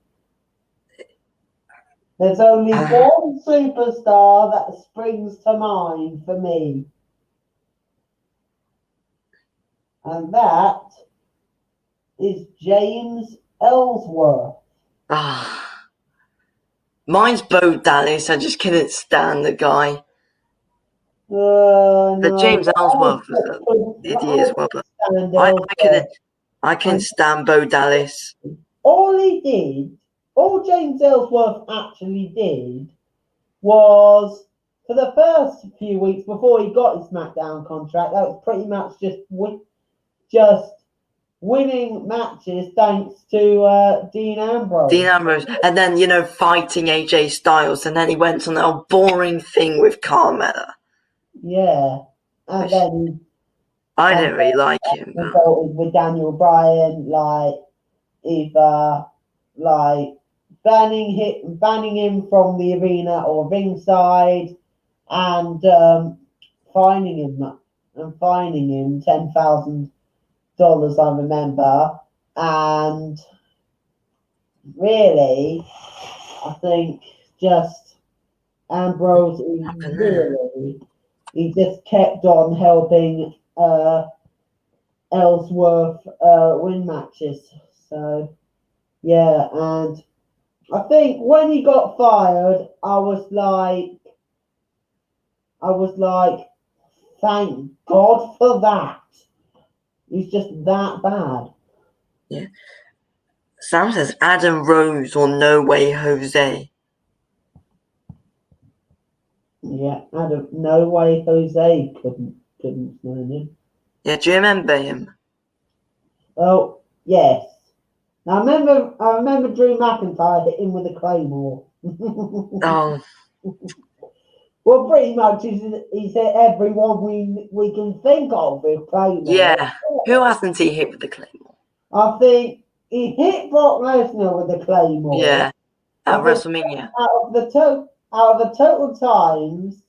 There's only one superstar that springs to mind for me. And that is James Ellsworth. Mine's Bo Dallas. I just couldn't stand the guy. No, James Ellsworth was an idiot as well, but I couldn't stand Bo Dallas. All James Ellsworth actually did was, for the first few weeks before he got his SmackDown contract, that was pretty much just winning matches thanks to Dean Ambrose. And then, fighting AJ Styles, and then he went on a boring thing with Carmella. Yeah. And then I didn't really like him. With Daniel Bryan, either banning him from the arena or ringside, and fining him $10,000, I remember. And really, I think just Ambrose he just kept on helping Ellsworth win matches. So yeah, and I think when he got fired, I was like, thank God for that. He's just that bad. Yeah. Sam says Adam Rose or No Way Jose. Yeah, No Way Jose couldn't stand him. Yeah, do you remember him? Oh yes. Now I remember Drew McIntyre hit him with a Claymore. Oh. Well, pretty much he's hit everyone we can think of with Claymore. Yeah. Who hasn't he hit with the Claymore? I think he hit Brock Lesnar with the Claymore. Yeah. At WrestleMania. Out of the total times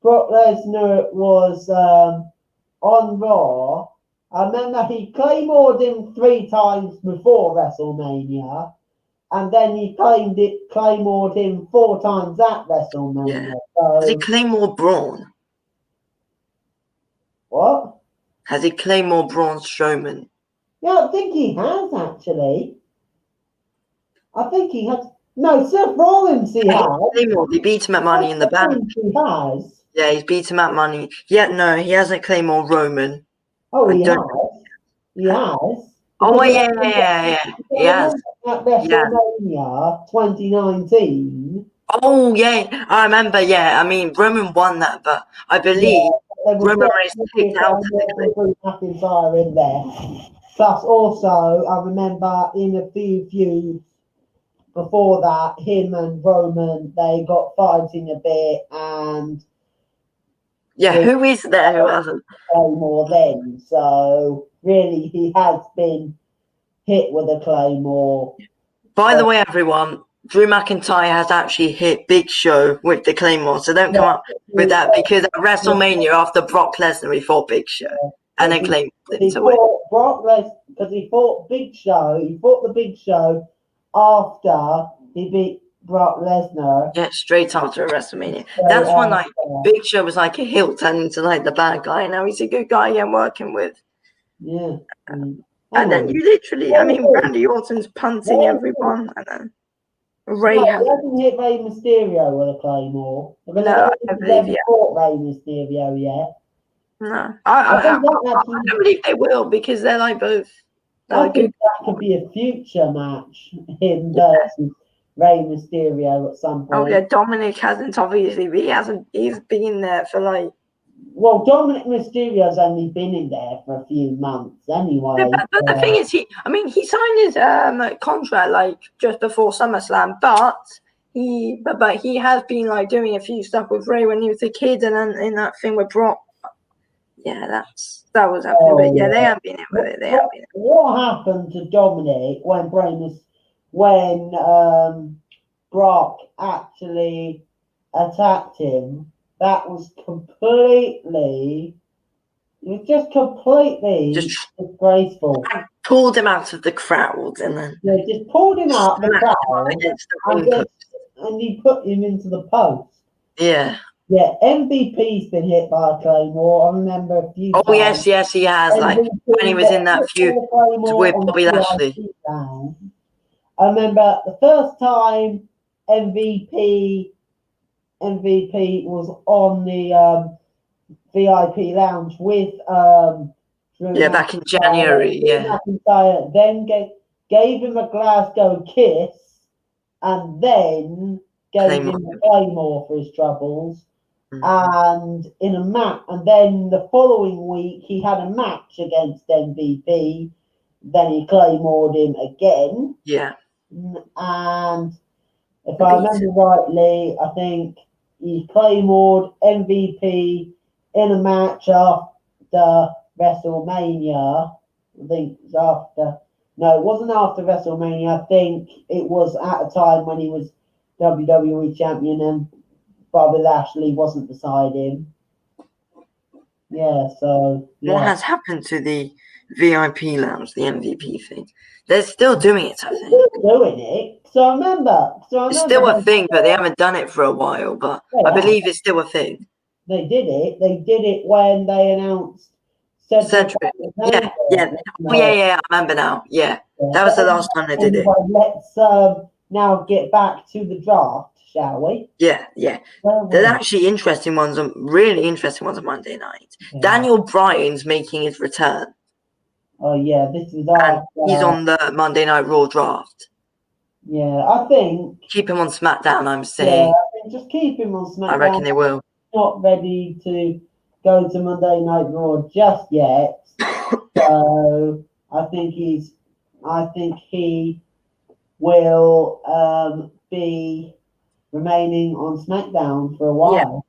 Brock Lesnar was on Raw, I remember he Claymored him 3 times before WrestleMania, and then he Claymored him 4 times at WrestleMania. Yeah. So, has he Claymore Braun? What? Has he Claymore Braun Strowman? Yeah, I think he has actually. I think he has. No, Seth Rollins he has. He beat him at Money in the Bank. He has. Yeah, he's beat him at Money. Yeah, no, he hasn't Claymore Roman. Oh, he has. He has. Oh, yeah. He has. At WrestleMania 2019. Oh, yeah. I remember, yeah. I mean, Roman won that, but I believe Roman Reigns kicked out of the McIntyre in there. Plus, also, I remember in a few feuds before that, him and Roman, they got fighting a bit, and Yeah, who is there who hasn't? Claymore then. So really, he has been hit with a Claymore. By the way, everyone, Drew McIntyre has actually hit Big Show with the Claymore, so don't come up with that, because at WrestleMania after Brock Lesnar, he fought Big Show, and then Claymore He fought Brock Lesnar because he fought Big Show. He fought the Big Show after he beat Brock Lesnar. Yeah, straight after WrestleMania. That's when like Big Show was like a heel turning into like the bad guy. Now he's a good guy I'm working with. Yeah. And then you literally, I mean, Randy Orton's punting everyone, and then Ray hasn't hit Rey Mysterio with a Claymore. Because no, I don't think he's ever fought Rey Mysterio yet. No, I don't believe they will, because they're like both. I think that could be a future match, him versus Rey Mysterio at some point. Oh yeah, Dominic hasn't obviously, but he's been there for like. Well, Dominic Mysterio's only been in there for a few months anyway. Yeah, but the thing is, he signed his contract like just before SummerSlam, but he has been like doing a few stuff with Ray when he was a kid, and then in that thing with Brock. Yeah, that was happening, but yeah, they haven't been in with it. What happened to Dominic when Brock actually attacked him? That was completely disgraceful. I pulled him out of the crowd, and then just pulled him out of the crowd and he put him into the post. Yeah. Yeah, MVP's been hit by a Claymore. I remember a few times. Oh yes, he has. MVP, like when he was in that feud with Bobby Lashley. I remember the first time MVP was on the VIP lounge with Drew back in January. McIntyre then gave him a Glasgow kiss, and then gave him a Claymore for his troubles. And in a match, and then the following week he had a match against MVP. Then he Claymored him again. Yeah. And if I remember rightly, I think he Claymored MVP in a match after WrestleMania. I think it was after. No, it wasn't after WrestleMania. I think it was at a time when he was WWE champion and Bobby Lashley wasn't beside him. Yeah, so. Yeah. What has happened to the VIP lounge, the MVP thing? They're still doing it, I think. Still doing it. So I remember it's still a thing, but they haven't done it for a while. But I believe it's still a thing. They did it. They did it when they announced Cedric. Yeah. Oh, yeah. I remember now. Yeah. That was the last time they did it. Let's now get back to the draft, shall we? Yeah. There's actually interesting ones, really interesting ones on Monday night. Yeah. Daniel Bryan's making his return. Oh, yeah, this is he's on the Monday Night Raw draft. Yeah, I think. Keep him on SmackDown, I'm saying. Yeah, I think just keep him on SmackDown. I reckon they will. Not ready to go to Monday Night Raw just yet. So I think he will be remaining on SmackDown for a while. Yeah,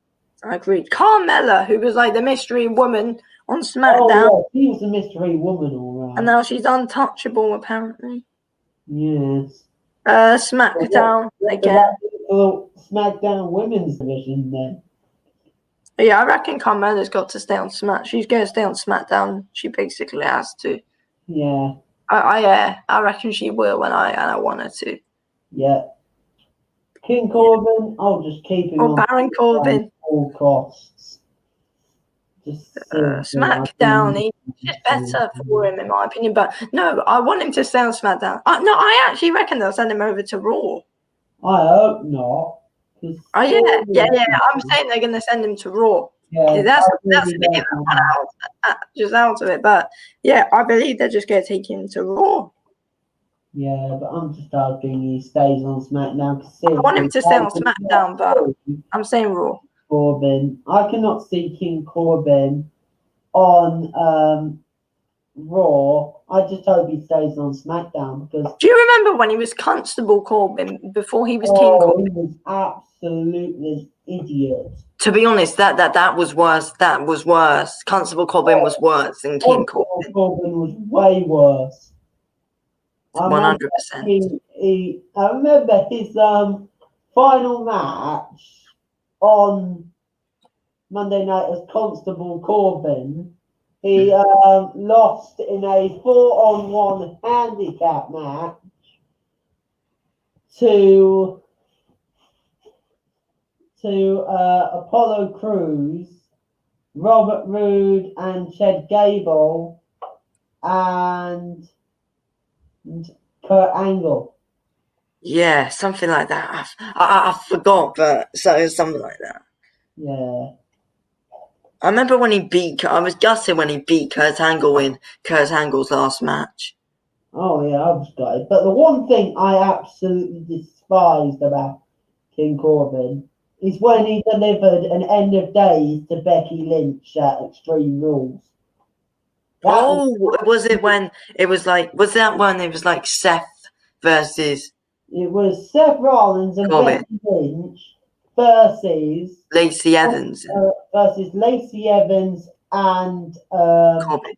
I agree. Carmella, who was like the mystery woman on SmackDown. Oh, yeah, she was a mystery woman, all right. And now she's untouchable, apparently. Yes. SmackDown again. SmackDown women's division then. Yeah, I reckon Carmella's got to stay on SmackDown. She's going to stay on SmackDown. She basically has to. Yeah. I reckon she will when I want her to. Yeah. King Corbin, I'll just keep him on Baron Corbin. At all costs. Just SmackDown, he's better for him in my opinion. But no, I want him to stay on SmackDown. No, I actually reckon they'll send him over to Raw. I hope not. Yeah. I'm saying they're going to send him to Raw. Yeah, that's me just out of it. But yeah, I believe they're just going to take him to Raw. Yeah, but I'm just hoping he stays on SmackDown. I want him to stay on SmackDown, but I'm saying Raw. Corbin. I cannot see King Corbin on Raw. I just hope he stays on SmackDown because Do you remember when he was Constable Corbin before he was King he Corbin? was absolutely idiot. To be honest, that was worse. That was worse. Constable Corbin was worse than King Corbin. Corbin was way worse. I remember 100%. I remember his final match on Monday night as Constable Corbin. He lost in a 4-on-1 handicap match to Apollo Crews, Robert Roode, and Chad Gable, and Kurt Angle. Yeah, something like that. I forgot, but so it was something like that. Yeah. I remember when he beat. I was gutted when he beat Kurt Angle in Kurt Angle's last match. Oh yeah, I was gutted. But the one thing I absolutely despised about King Corbin is when he delivered an end of days to Becky Lynch at Extreme Rules. Was it when it was like? Was that when it was like Seth versus? It was Seth Rollins and Corbin. Becky Lynch versus Lacey Evans. Versus Lacey Evans and Corbin.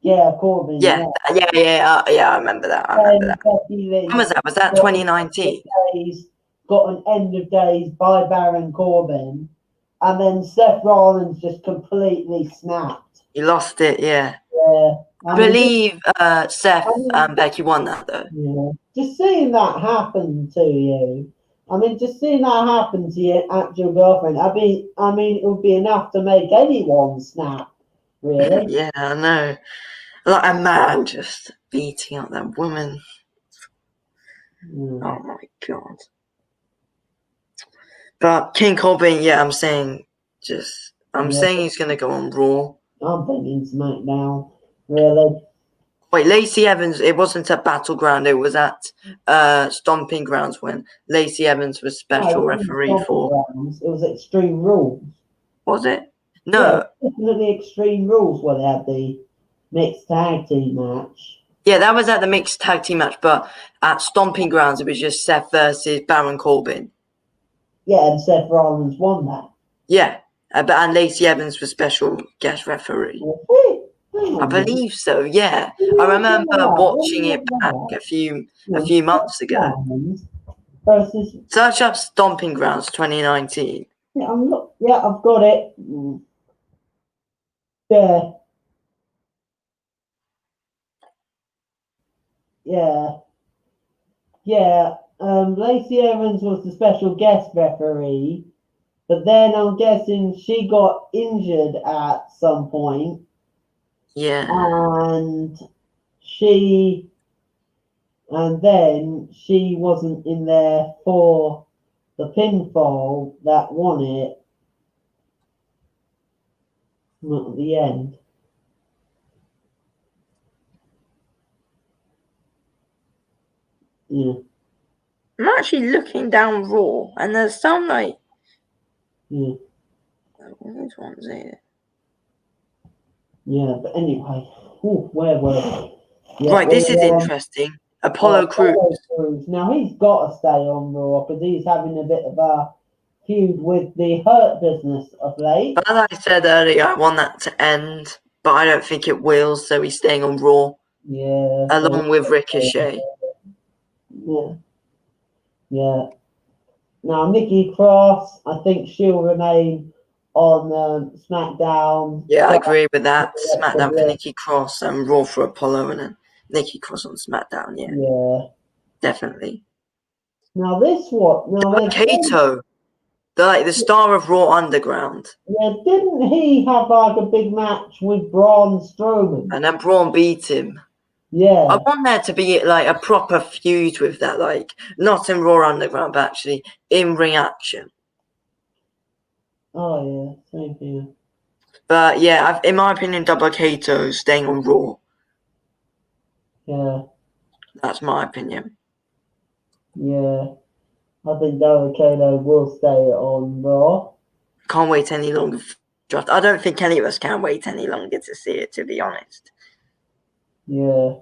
Yeah, Corbin. Yeah. I remember that. Becky Lynch When was that? Was that 2019? Got an end of days by Baron Corbin, and then Seth Rollins just completely snapped. He lost it. Yeah. Yeah. I believe Seth and Becky won that though. Yeah. Just seeing that happen to you. I mean, just seeing that happen to your actual girlfriend. I mean, it would be enough to make anyone snap. Really? Yeah, I know. Like a man just beating up that woman. Oh my god. But King Corbin, yeah, I'm saying he's gonna go on Raw. I'm thinking SmackDown. Really? Wait, Lacey Evans, it wasn't at Battleground, it was at Stomping Grounds when Lacey Evans was special referee for. It was Extreme Rules. Was it? No. Yeah, definitely Extreme Rules where they had the mixed tag team match. Yeah, that was at the mixed tag team match, but at Stomping Grounds it was just Seth versus Baron Corbin. Yeah, and Seth Rollins won that. Yeah, and Lacey Evans was special guest referee. I believe so. Yeah, I remember watching it back a few months ago. Search up Stomping Grounds 2019. Yeah, I've got it. Yeah. Yeah. Yeah. Lacey Evans was the special guest referee, but then I'm guessing she got injured at some point. Yeah. And then she wasn't in there for the pinfall that won it. Not at the end. Yeah. I'm actually looking down Raw, and there's some like. Yeah. These ones here. Yeah, but anyway, where were we? Yeah, right, this is interesting. Apollo Crews. Now he's got to stay on Raw because he's having a bit of a feud with the Hurt Business of late. But as I said earlier, I want that to end, but I don't think it will, so he's staying on Raw. Yeah. Along with Ricochet. Yeah. Yeah. Now, Nikki Cross, I think she'll remain on SmackDown. Yeah, I agree with that. SmackDown for Nikki Cross and Raw for Apollo, and then Nikki Cross on SmackDown. Yeah. Yeah. Definitely. Now this what? Now Kato, the star of Raw Underground. Yeah, didn't he have like a big match with Braun Strowman? And then Braun beat him. Yeah. I want there to be like a proper feud with that, like not in Raw Underground, but actually in ring action. Oh yeah, same here. But yeah, in my opinion, Double Kato staying on Raw. Yeah. That's my opinion. Yeah. I think Double Kato will stay on Raw. Can't wait any longer. I don't think any of us can wait any longer to see it, to be honest. Yeah.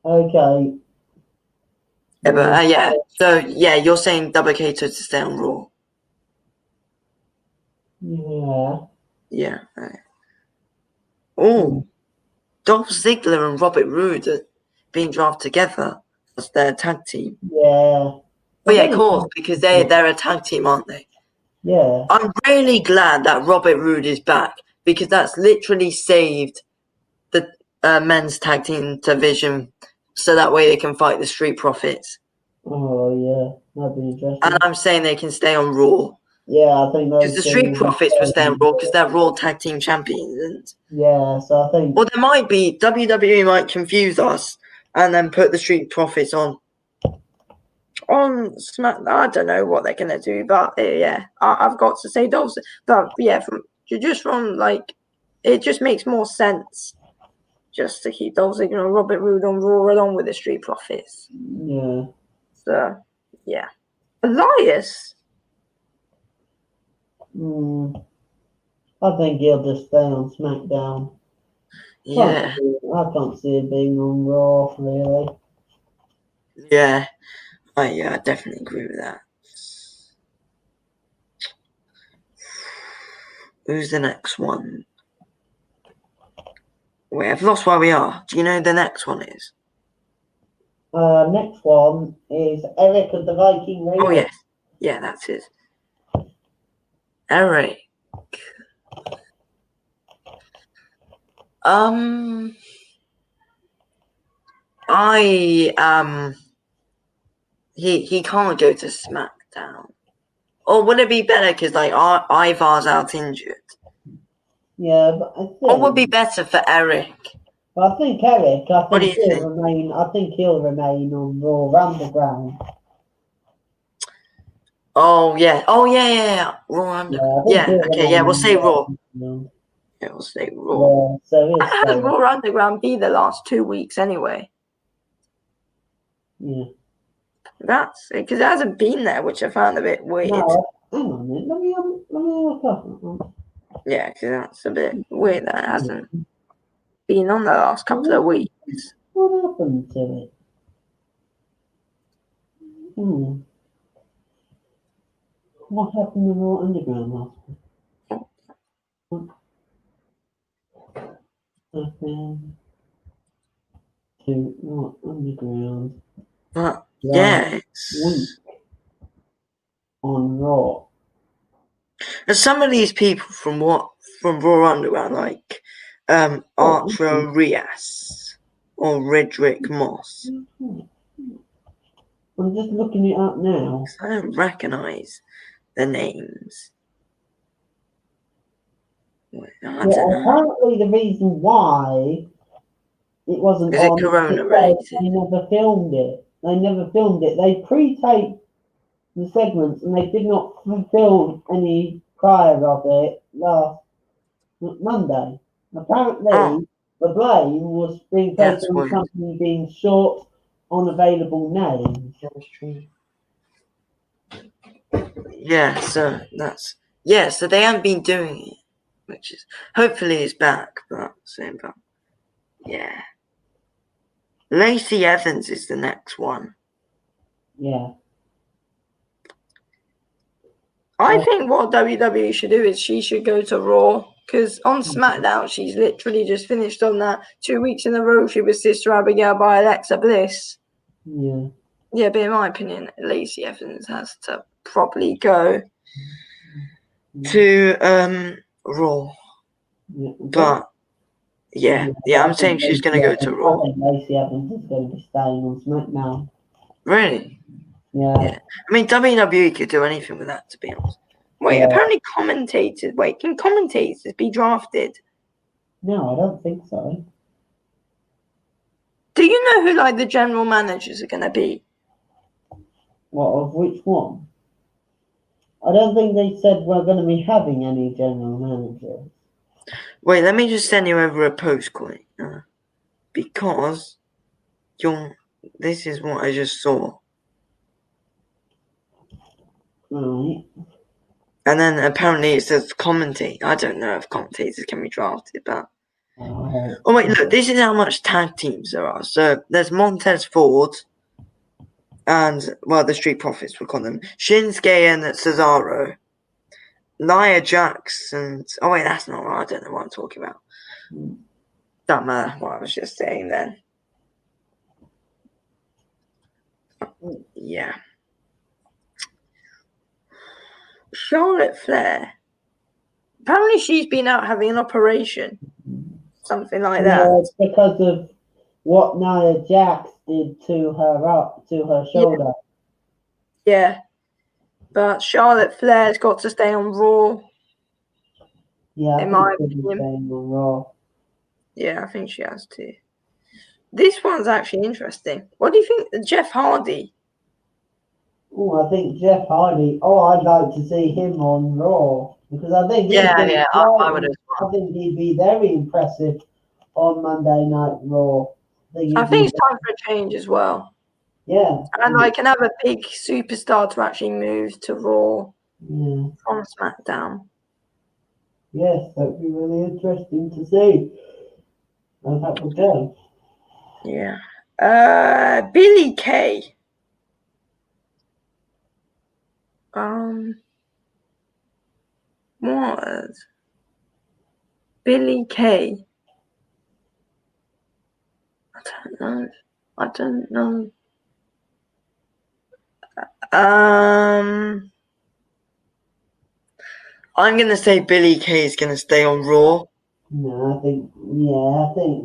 Okay. Yeah, but yeah. So yeah, you're saying Double K to stay on Raw. Yeah. Yeah. Right. Oh, Dolph Ziggler and Robert Roode are being drafted together as their tag team. Yeah. But yeah, of course, because they're a tag team, aren't they? Yeah. I'm really glad that Robert Roode is back because that's literally saved the men's tag team division, so that way they can fight the Street Profits. Oh yeah, that'd be interesting. And I'm saying they can stay on Raw. Yeah, I think Because those the two Street will Profits will stay on stay. Raw because they're Raw tag team champions. And Yeah, so I think. or there might be WWE might confuse us and then put the Street Profits on Smack. I don't know what they're gonna do, but yeah, I've got to say Dolph. But yeah, from like, it just makes more sense just to keep Dolph Ziggler and Robert Roode on Raw along with the Street Profits. Yeah. So yeah, Elias. I think he'll just stay on SmackDown. Yeah, I can't see it being on Raw, really. yeah, I definitely agree with that. Who's the next one? Wait, I've lost where we are. Do you know who the next one is? Next one is Eric of the Viking Raiders. Oh yes, yeah, that's it. Eric. He can't go to SmackDown. Or would it be better because like Ivar's out injured? Yeah, but I think. Or would be better for Eric? I think Eric. What do you think? Remain. I think he'll remain on Raw Underground. Oh yeah. Raw Underground. Yeah. Okay. Yeah. We'll say Raw. Yeah, we'll say Raw. Yeah, so How does Raw Underground be the last 2 weeks anyway? Yeah. That's because it hasn't been there, which I found a bit weird. No, hang on a minute. Let me look up. Yeah, because that's a bit weird that it hasn't been on the last couple of weeks. What happened to it? What happened to Raw Underground last week? What happened to Raw Underground? But yeah, week on Raw. And some of these people from Raw Underground, like Archer Rias or Redrick Moss. I'm just looking it up now. I don't recognise the names. I don't know. Apparently the reason why it wasn't Is on it Corona related? they never filmed it. They pre-taped the segments and they did not film any prior of it last Monday. Apparently, the blame was being placed on the company being short on available names. Yeah, so so they haven't been doing it, which is hopefully it's back, but same but yeah. Lacey Evans is the next one. Yeah. I think what WWE should do is she should go to Raw because on SmackDown she's literally just finished on that 2 weeks in a row. She was Sister Abigail by Alexa Bliss. Yeah. Yeah, but in my opinion, Lacey Evans has to probably go to Raw. Yeah. But yeah, I'm saying she's going to go to Raw. I think Lacey Evans is going to be staying on SmackDown. Really? Yeah. I mean, WWE could do anything with that, to be honest. Wait, apparently commentators. Wait, can commentators be drafted? No, I don't think so. Do you know who like the general managers are going to be? What, of which one? I don't think they said we're going to be having any general managers. Wait, let me just send you over a post quick. Because this is what I just saw. Right. And then apparently it says commentate. I don't know if commentators can be drafted, but Oh wait, look, this is how much tag teams there are. So there's Montez Ford and, well, the Street Profits, we'll call them. Shinsuke and Cesaro. Nia Jax and... Oh wait, that's not right. I don't know what I'm talking about. Don't matter what I was just saying then. Yeah. Charlotte Flair. Apparently she's been out having an operation. Something like that. Yeah, it's because of what Nia Jax did to her shoulder. Yeah. But Charlotte Flair's got to stay on Raw. Yeah, I in think my she'll be opinion. staying on Raw. Yeah, I think she has to. This one's actually interesting. What do you think, Jeff Hardy? Oh, I think Jeff Hardy. Oh, I'd like to see him on Raw because I think I would as well. I think he'd be very impressive on Monday Night Raw. I think it's time for a change as well. Yeah, and I can have a big superstar to actually move to Raw from SmackDown. Yes, that'd be really interesting to see. How that would go. Yeah. Billy Kay. What? Billy Kay. I don't know. I'm gonna say Billy Kay is gonna stay on Raw. No, I think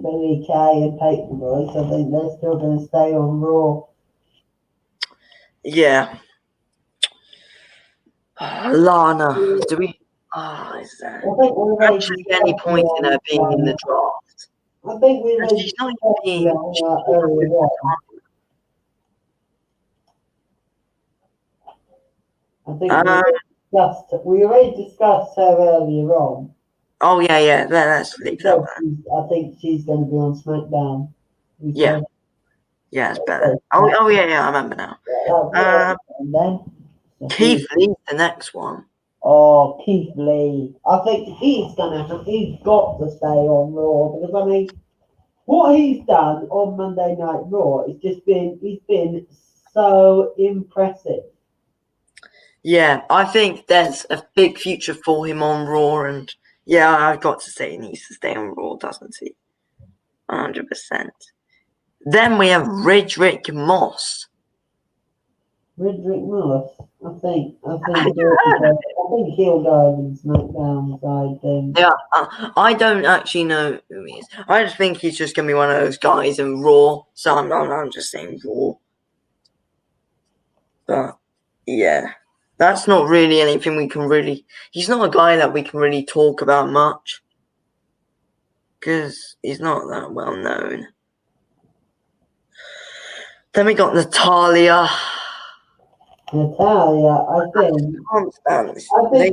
Billy Kay and Peyton Royce, I think they're still going to stay on Raw. Yeah. Lana. Do we? Is there actually any point in her being in the draft? I think we And she's not being. earlier on. I think we already discussed her earlier on. Oh yeah. Let's leave that one. I think she's going to be on SmackDown. Yeah, it's better. Oh yeah, I remember now. And then Keith Lee's the next one. Oh, Keith Lee. I think he's got to stay on Raw because I mean, what he's done on Monday Night Raw is he's been so impressive. Yeah, I think there's a big future for him on Raw, and yeah, I've got to say he needs to stay on Raw, doesn't he? 100%. Then we have Ridrick Moss. Ridrick Moss, I think he'll go over the SmackDown side then. Yeah, I don't actually know who he is. I just think he's just gonna be one of those guys in Raw. So I'm just saying Raw. But yeah, that's not really anything we can really. He's not a guy that we can really talk about much because he's not that well known. Then we got Natalia. I think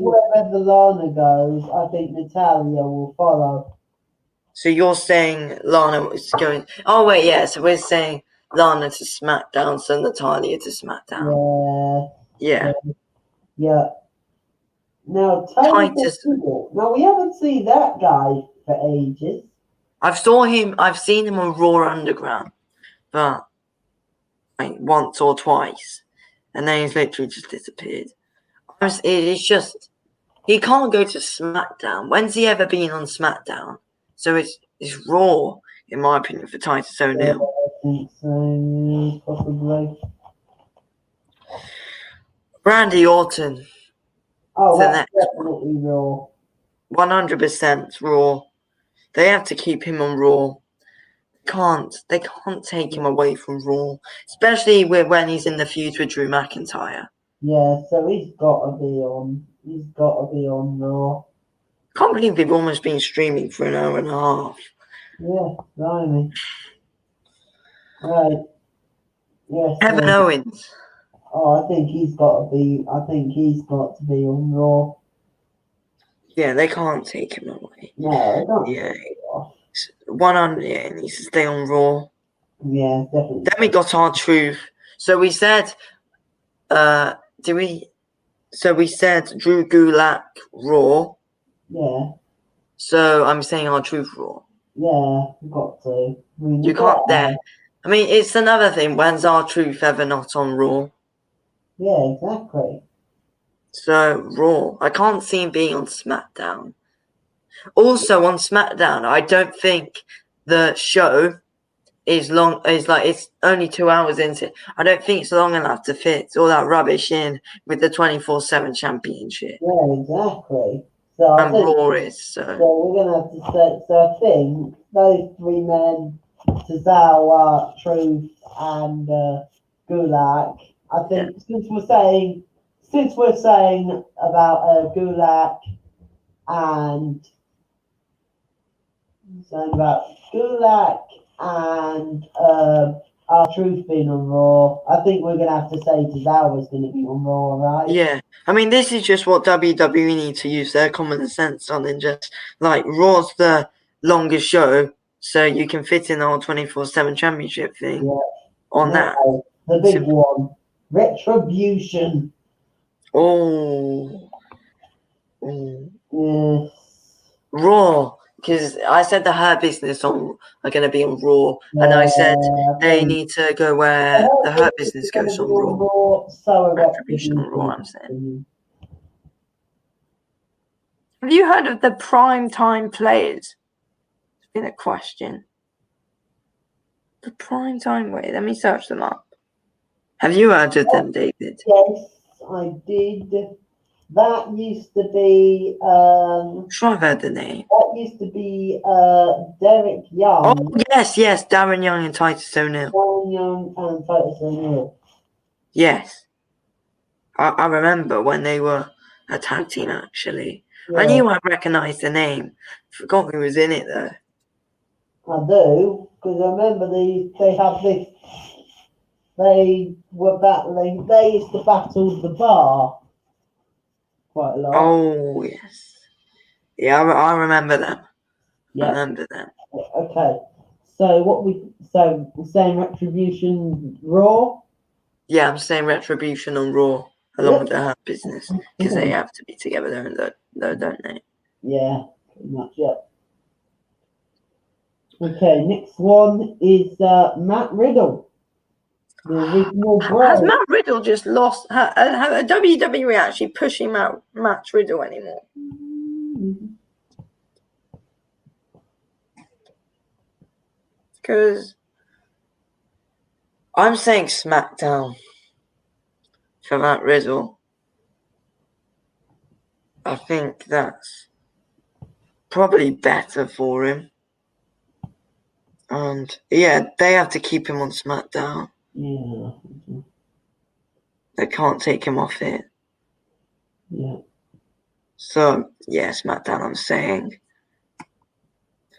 wherever Lana goes, I think Natalia will follow. So you're saying Lana is going... Oh, wait, yeah. So we're saying Lana to SmackDown, so Natalia to SmackDown. Yeah. Now, Titus. Now, we haven't seen that guy for ages. I've seen him on Raw Underground, but once or twice. And then he's literally just disappeared. It's just... He can't go to SmackDown. When's he ever been on SmackDown? So it's Raw, in my opinion, for Titus O'Neil. I think so, possibly. Randy Orton. Oh, that's definitely Raw. 100% Raw. They have to keep him on Raw. They can't take him away from Raw, especially when he's in the feud with Drew McIntyre. Yeah, so he's got to be on Raw. Can't believe they've almost been streaming for an hour and a half. Yeah, blimey. Right. Yes. Kevin Owens. Oh, I think he's got to be on Raw. Yeah, they can't take him away. No, they don't. Yeah. 100. Yeah, he needs to stay on Raw. Yeah, definitely. Then we got our truth. So we said, we said Drew Gulak Raw. Yeah. So I'm saying our truth Raw. Yeah, you've got to. I mean, You can't there. I mean, it's another thing. When's R-Truth ever not on Raw? Yeah, exactly. So Raw, I can't see him being on SmackDown. Also on SmackDown, I don't think the show is long. Is like it's only 2 hours into it. I don't think it's long enough to fit all that rubbish in with the 24/7 championship. Yeah, exactly. So I And think Raw is so. we're gonna have to say. So I think those three men, Tozawa, Truth, and Gulak. I think since we're saying about Gulak and our Truth being on Raw, I think we're gonna have to say Tozawa's gonna be on Raw, right? Yeah, I mean, this is just what WWE need to use their common sense on, and just like Raw's the longest show, so you can fit in the whole 24/7 championship thing on that. The big one, Retribution. Oh, Yes. Raw, because I said the Hurt Business are going to be on Raw, and I said they need to go where the Hurt Business goes on Raw. So Retribution on Raw, I'm saying. Have you heard of the prime time players? It's been a question. The prime time way. Let me search them up. Have you heard of them, David? Yes, I did. That used to be. Sure, I've heard the name. That used to be Derek Young. Oh yes, Darren Young and Titus O'Neil. Darren Young and Titus O'Neil. Yes, I remember when they were a tag team. Actually, Yeah. I knew I recognised the name. Forgot who was in it though. I do, because I remember they had this. They were battling. They used to battle the Bar quite a lot. Oh yes, yeah, I remember them. Yeah. I remember them. Okay, so we're saying Retribution Raw. Yeah, I'm saying Retribution on Raw along with the Hurt Business because they have to be together though, don't they? Yeah, pretty much. Yeah. Okay, next one is Matt Riddle. The original Bro. Has Matt Riddle just lost? Have WWE actually pushing Matt Riddle anymore? Because I'm saying SmackDown for Matt Riddle. I think that's probably better for him. And yeah, they have to keep him on SmackDown. Yeah. They can't take him off it. Yeah. So yeah, SmackDown. I'm saying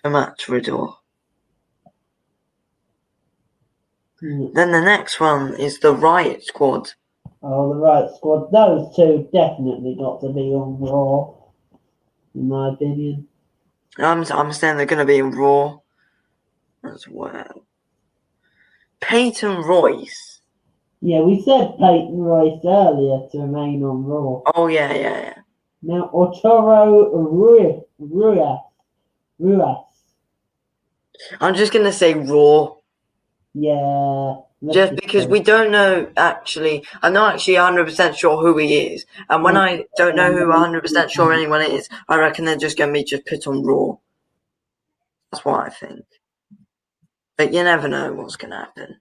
for Matt Riddle. Then the next one is the Riot Squad. Oh, the Riot Squad. Those two definitely got to be on Raw, in my opinion. I'm saying they're going to be in Raw as well. Peyton Royce. Yeah, we said Peyton Royce earlier to remain on Raw. Oh yeah. Now Arturo Ruas. I'm just going to say Raw. Yeah. Just because we don't know actually. I'm not actually 100% sure who he is. And when I don't know who 100% sure anyone is, I reckon they're just going to be just put on Raw. That's what I think. But you never know what's going to happen.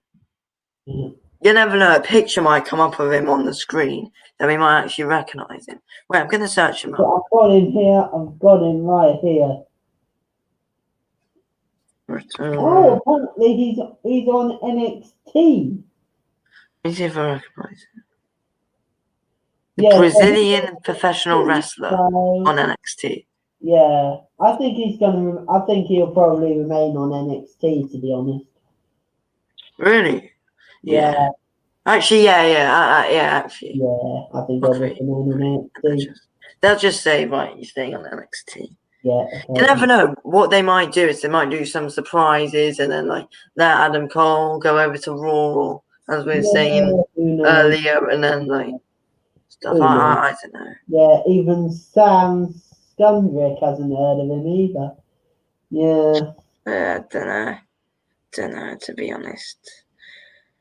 You never know. A picture might come up of him on the screen that we might actually recognise him. Wait, I'm going to search him up. I've got him here. I've got him right here. Oh, apparently he's on NXT. Let me see if I recognise him. Yeah, Brazilian professional wrestler on NXT. Yeah, I think he'll probably remain on NXT, to be honest. Really? Yeah. Actually, yeah. Actually. Yeah, I think he'll remain on NXT. They'll just say, right, you're staying on NXT. Yeah. Okay. You never know. What they might do is they might do some surprises and then like let Adam Cole go over to Raw, as we were saying earlier, and then like stuff. I don't know. Yeah, even Sam Skundrick hasn't heard of him either. Yeah. Don't know, to be honest.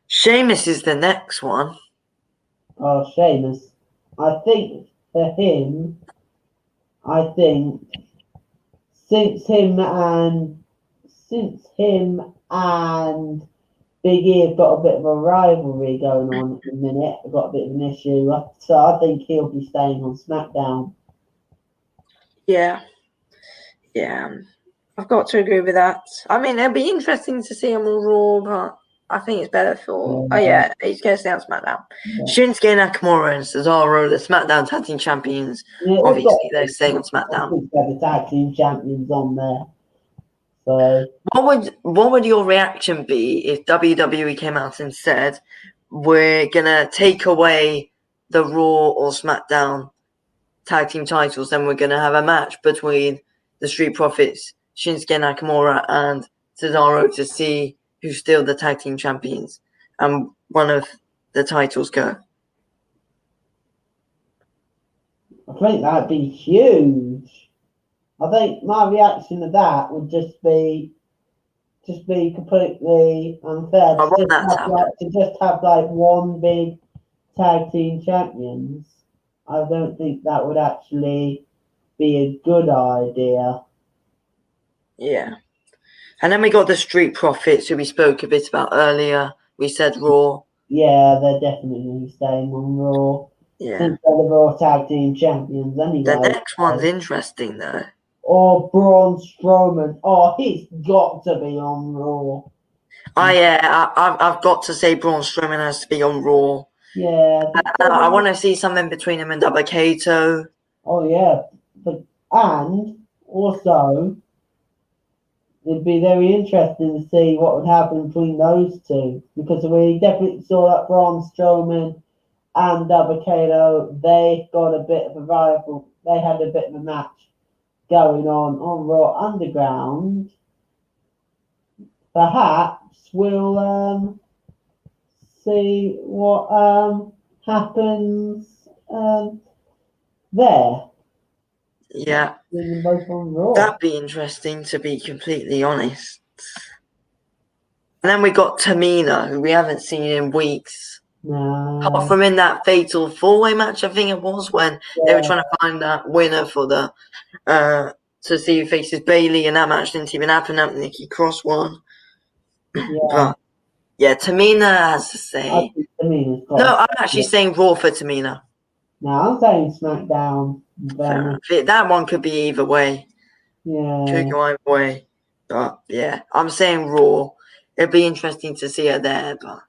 Sheamus is the next one. Oh, Sheamus. I think for him, since him and Big E have got a bit of a rivalry going on at the minute. I've got a bit of an issue, so I think he'll be staying on SmackDown. Yeah, I've got to agree with that. I mean, it'll be interesting to see him on Raw, but I think it's better for. Oh yeah, he's going to stay on SmackDown. Yeah. Shinsuke Nakamura and Cesaro, the SmackDown Tag Team Champions. Yeah, obviously, they're staying on SmackDown. The Tag Team Champions on there. So, what would your reaction be if WWE came out and said, "We're gonna take away the Raw or SmackDown tag team titles, and we're gonna have a match between the Street Profits, Shinsuke Nakamura, and Cesaro to see who's still the tag team champions, and one of the titles go"? I think that'd be huge. I think my reaction to that would just be completely unfair. To just have like one big tag team champions. I don't think that would actually be a good idea. Yeah. And then we got the Street Profits, who we spoke a bit about earlier. We said Raw. Yeah, they're definitely staying on Raw. Yeah. Since they're the Raw tag team champions anyway. The next one's interesting though. Or Braun Strowman. Oh, he's got to be on Raw. Oh yeah, I've got to say Braun Strowman has to be on Raw. Yeah. I want to see something between him and Dabba-Kato. Oh yeah, and also it'd be very interesting to see what would happen between those two, because we definitely saw that Braun Strowman and Dabba-Kato, they got a bit of a rival. They had a bit of a match going on Raw Underground. Perhaps we'll see what happens there. Yeah, that'd be interesting, to be completely honest. And then we got Tamina, who we haven't seen in weeks. No. Apart from in that fatal four-way match, I think it was, when they were trying to find that winner for the to see who faces Bailey, and that match didn't even happen. That Nikki Cross won. Yeah. But yeah, Tamina has to say. No, I'm actually saying Raw for Tamina. No, I'm saying SmackDown. That one could be either way. Yeah. Could go either way. But yeah, I'm saying Raw. It'd be interesting to see her there, but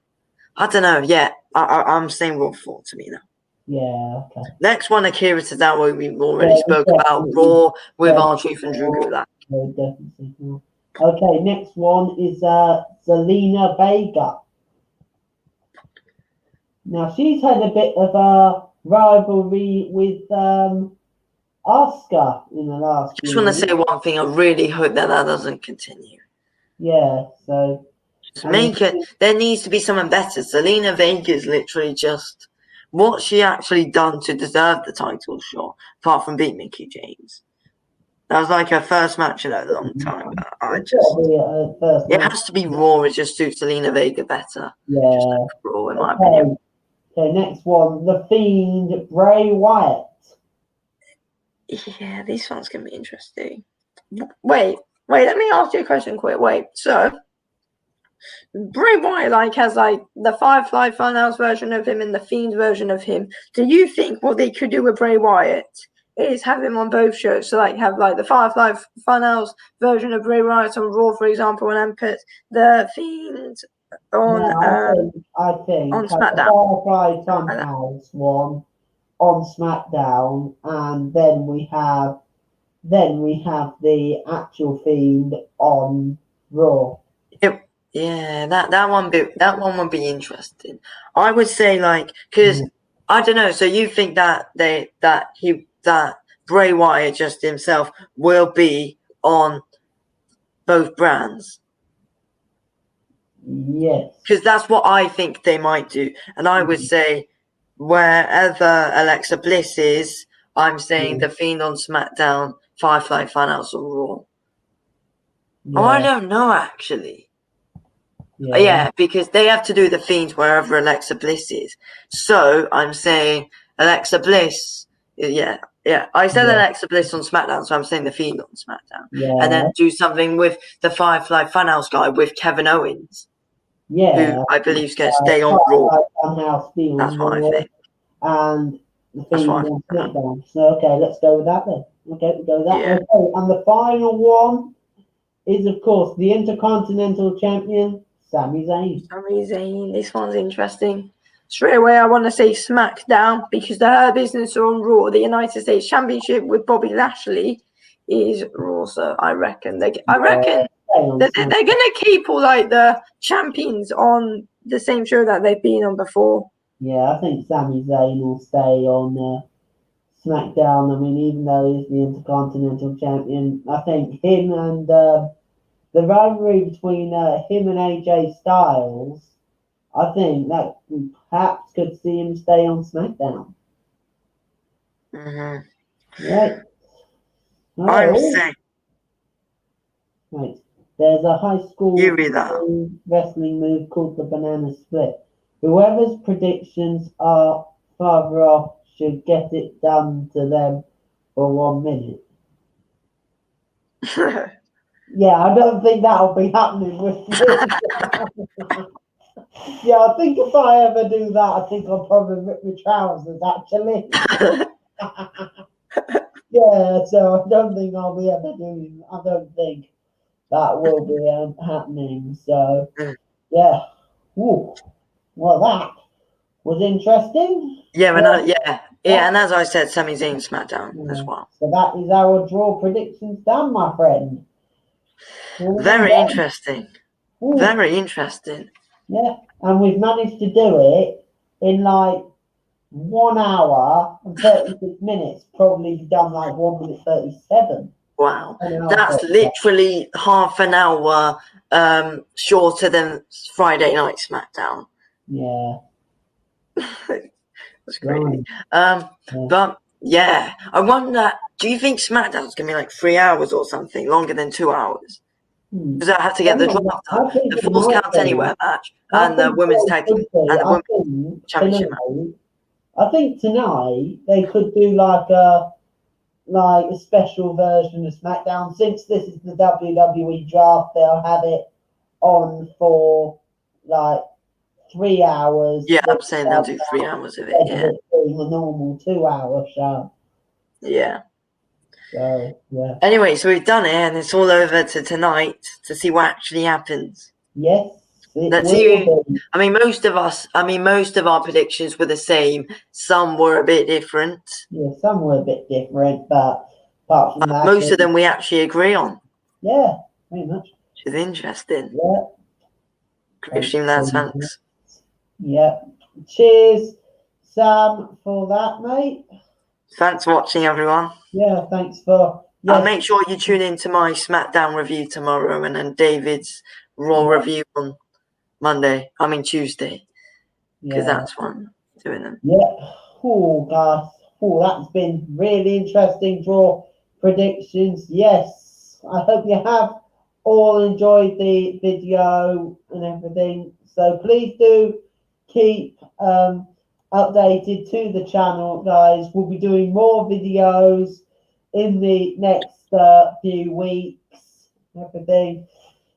I don't know. Yeah, I'm saying Raw for Tamina. Yeah, okay. Next one, Akira Tozawa, we already spoke about. Raw with R-Truth and Drew Gulak. Definitely. Okay, next one is Zelina Vega. Now, she's had a bit of a rivalry with Asuka in the last Just want to say one thing. I really hope that doesn't continue. Yeah, so... Just make it... There needs to be someone better. Zelina Vega is literally just... What's she actually done to deserve the title shot, apart from beat Mickie James? That was like her first match in a long time. It has to be Raw. It just suits Zelina Vega better. Yeah. Just like Raw, in my opinion. Okay, next one. The Fiend, Bray Wyatt. Yeah, these ones can be interesting. Wait, let me ask you a question quick. Wait, so Bray Wyatt has the Firefly Funhouse version of him and the Fiend version of him. Do you think what they could do with Bray Wyatt is have him on both shows? So have the Firefly Funhouse version of Bray Wyatt on Raw, for example, and then put the Fiend on I think on SmackDown. The Firefly Funhouse one on SmackDown, and then we have the actual Fiend on Raw. Yeah, that one would be interesting. I would say because I don't know. So you think that Bray Wyatt just himself will be on both brands? Yes. Because that's what I think they might do, and I would say wherever Alexa Bliss is, I'm saying the Fiend on SmackDown, Firefly Funhouse on Raw. Oh, I don't know, actually. Yeah. Yeah, because they have to do the Fiends wherever Alexa Bliss is. So I'm saying Alexa Bliss. Yeah. I said Alexa Bliss on SmackDown, so I'm saying the Fiend on SmackDown. Yeah. And then do something with the Firefly Funhouse guy with Kevin Owens. Yeah. Who I believe is going to stay on Raw. That's what I think. And the That's Fiend what on SmackDown. So, okay, let's go with that then. Okay, we'll go with that. Yeah. Okay, and the final one is, of course, the Intercontinental Champion, Sami Zayn. Sami Zayn. This one's interesting. Straight away, I want to say SmackDown because the Hurt Business are on Raw. The United States Championship with Bobby Lashley is Raw. So I reckon they're going to keep all like the champions on the same show that they've been on before. Yeah, I think Sami Zayn will stay on SmackDown. I mean, even though he's the Intercontinental Champion, I think him and the rivalry between him and AJ Styles, I think that perhaps could see him stay on SmackDown. Mm-hmm. Right. I'm saying. Right. There's a high school wrestling move called the Banana Split. Whoever's predictions are farther off should get it done to them for 1 minute. Yeah, I don't think that'll be happening with me. Yeah, I think if I ever do that, I think I'll probably rip my trousers, actually. Yeah, so I don't think I'll be ever doing, I don't think that will be happening. So, yeah. Ooh. Well, that was interesting. Yeah, and as I said, Sami Zayn SmackDown as well. So that is our draw predictions done, my friend. Very interesting. Ooh. Very interesting. Yeah, and we've managed to do it in like 1 hour and 36 minutes. Probably done like 1 minute 37. Wow, that's literally half an hour shorter than Friday Night SmackDown. Yeah. That's crazy. But yeah, I wonder, do you think SmackDown's going to be like 3 hours or something, longer than 2 hours? Because I have to get the draft up, the Falls Count Anywhere match, and the women's tag team, and the women's championship match. I think tonight they could do like a special version of SmackDown. Since this is the WWE Draft, they'll have it on for like 3 hours. Yeah, I'm saying they'll do 3 hours of it. Yeah, doing the normal 2-hour show. Yeah. So yeah. Anyway, so we've done it, and it's all over to tonight to see what actually happens. Yes. Let's see. I mean, most of our predictions were the same. Some were a bit different. Yeah, some were a bit different, but apart from that, most of them we actually agree on. Yeah, pretty much. Which is interesting. Yeah. Christian, thanks. Yeah. Cheers, Sam, for that, mate. Thanks for watching, everyone. Yeah, thanks for. I'll make sure you tune in to my SmackDown review tomorrow, and then David's Raw review on Tuesday. Because that's what I'm doing them. Yeah. Oh, guys. Oh, that's been really interesting draw predictions. Yes. I hope you have all enjoyed the video and everything. So please do keep updated to the channel, guys. We'll be doing more videos in the next few weeks, everything.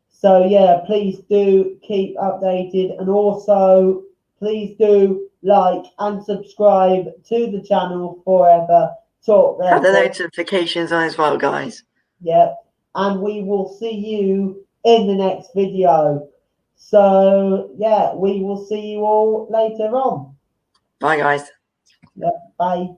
So yeah, please do keep updated, and also please do like and subscribe to the channel Forever Talk. Have the notifications on as well, guys. Yeah, and we will see you in the next video. So yeah, we will see you all later on. Bye, guys. Yeah, bye.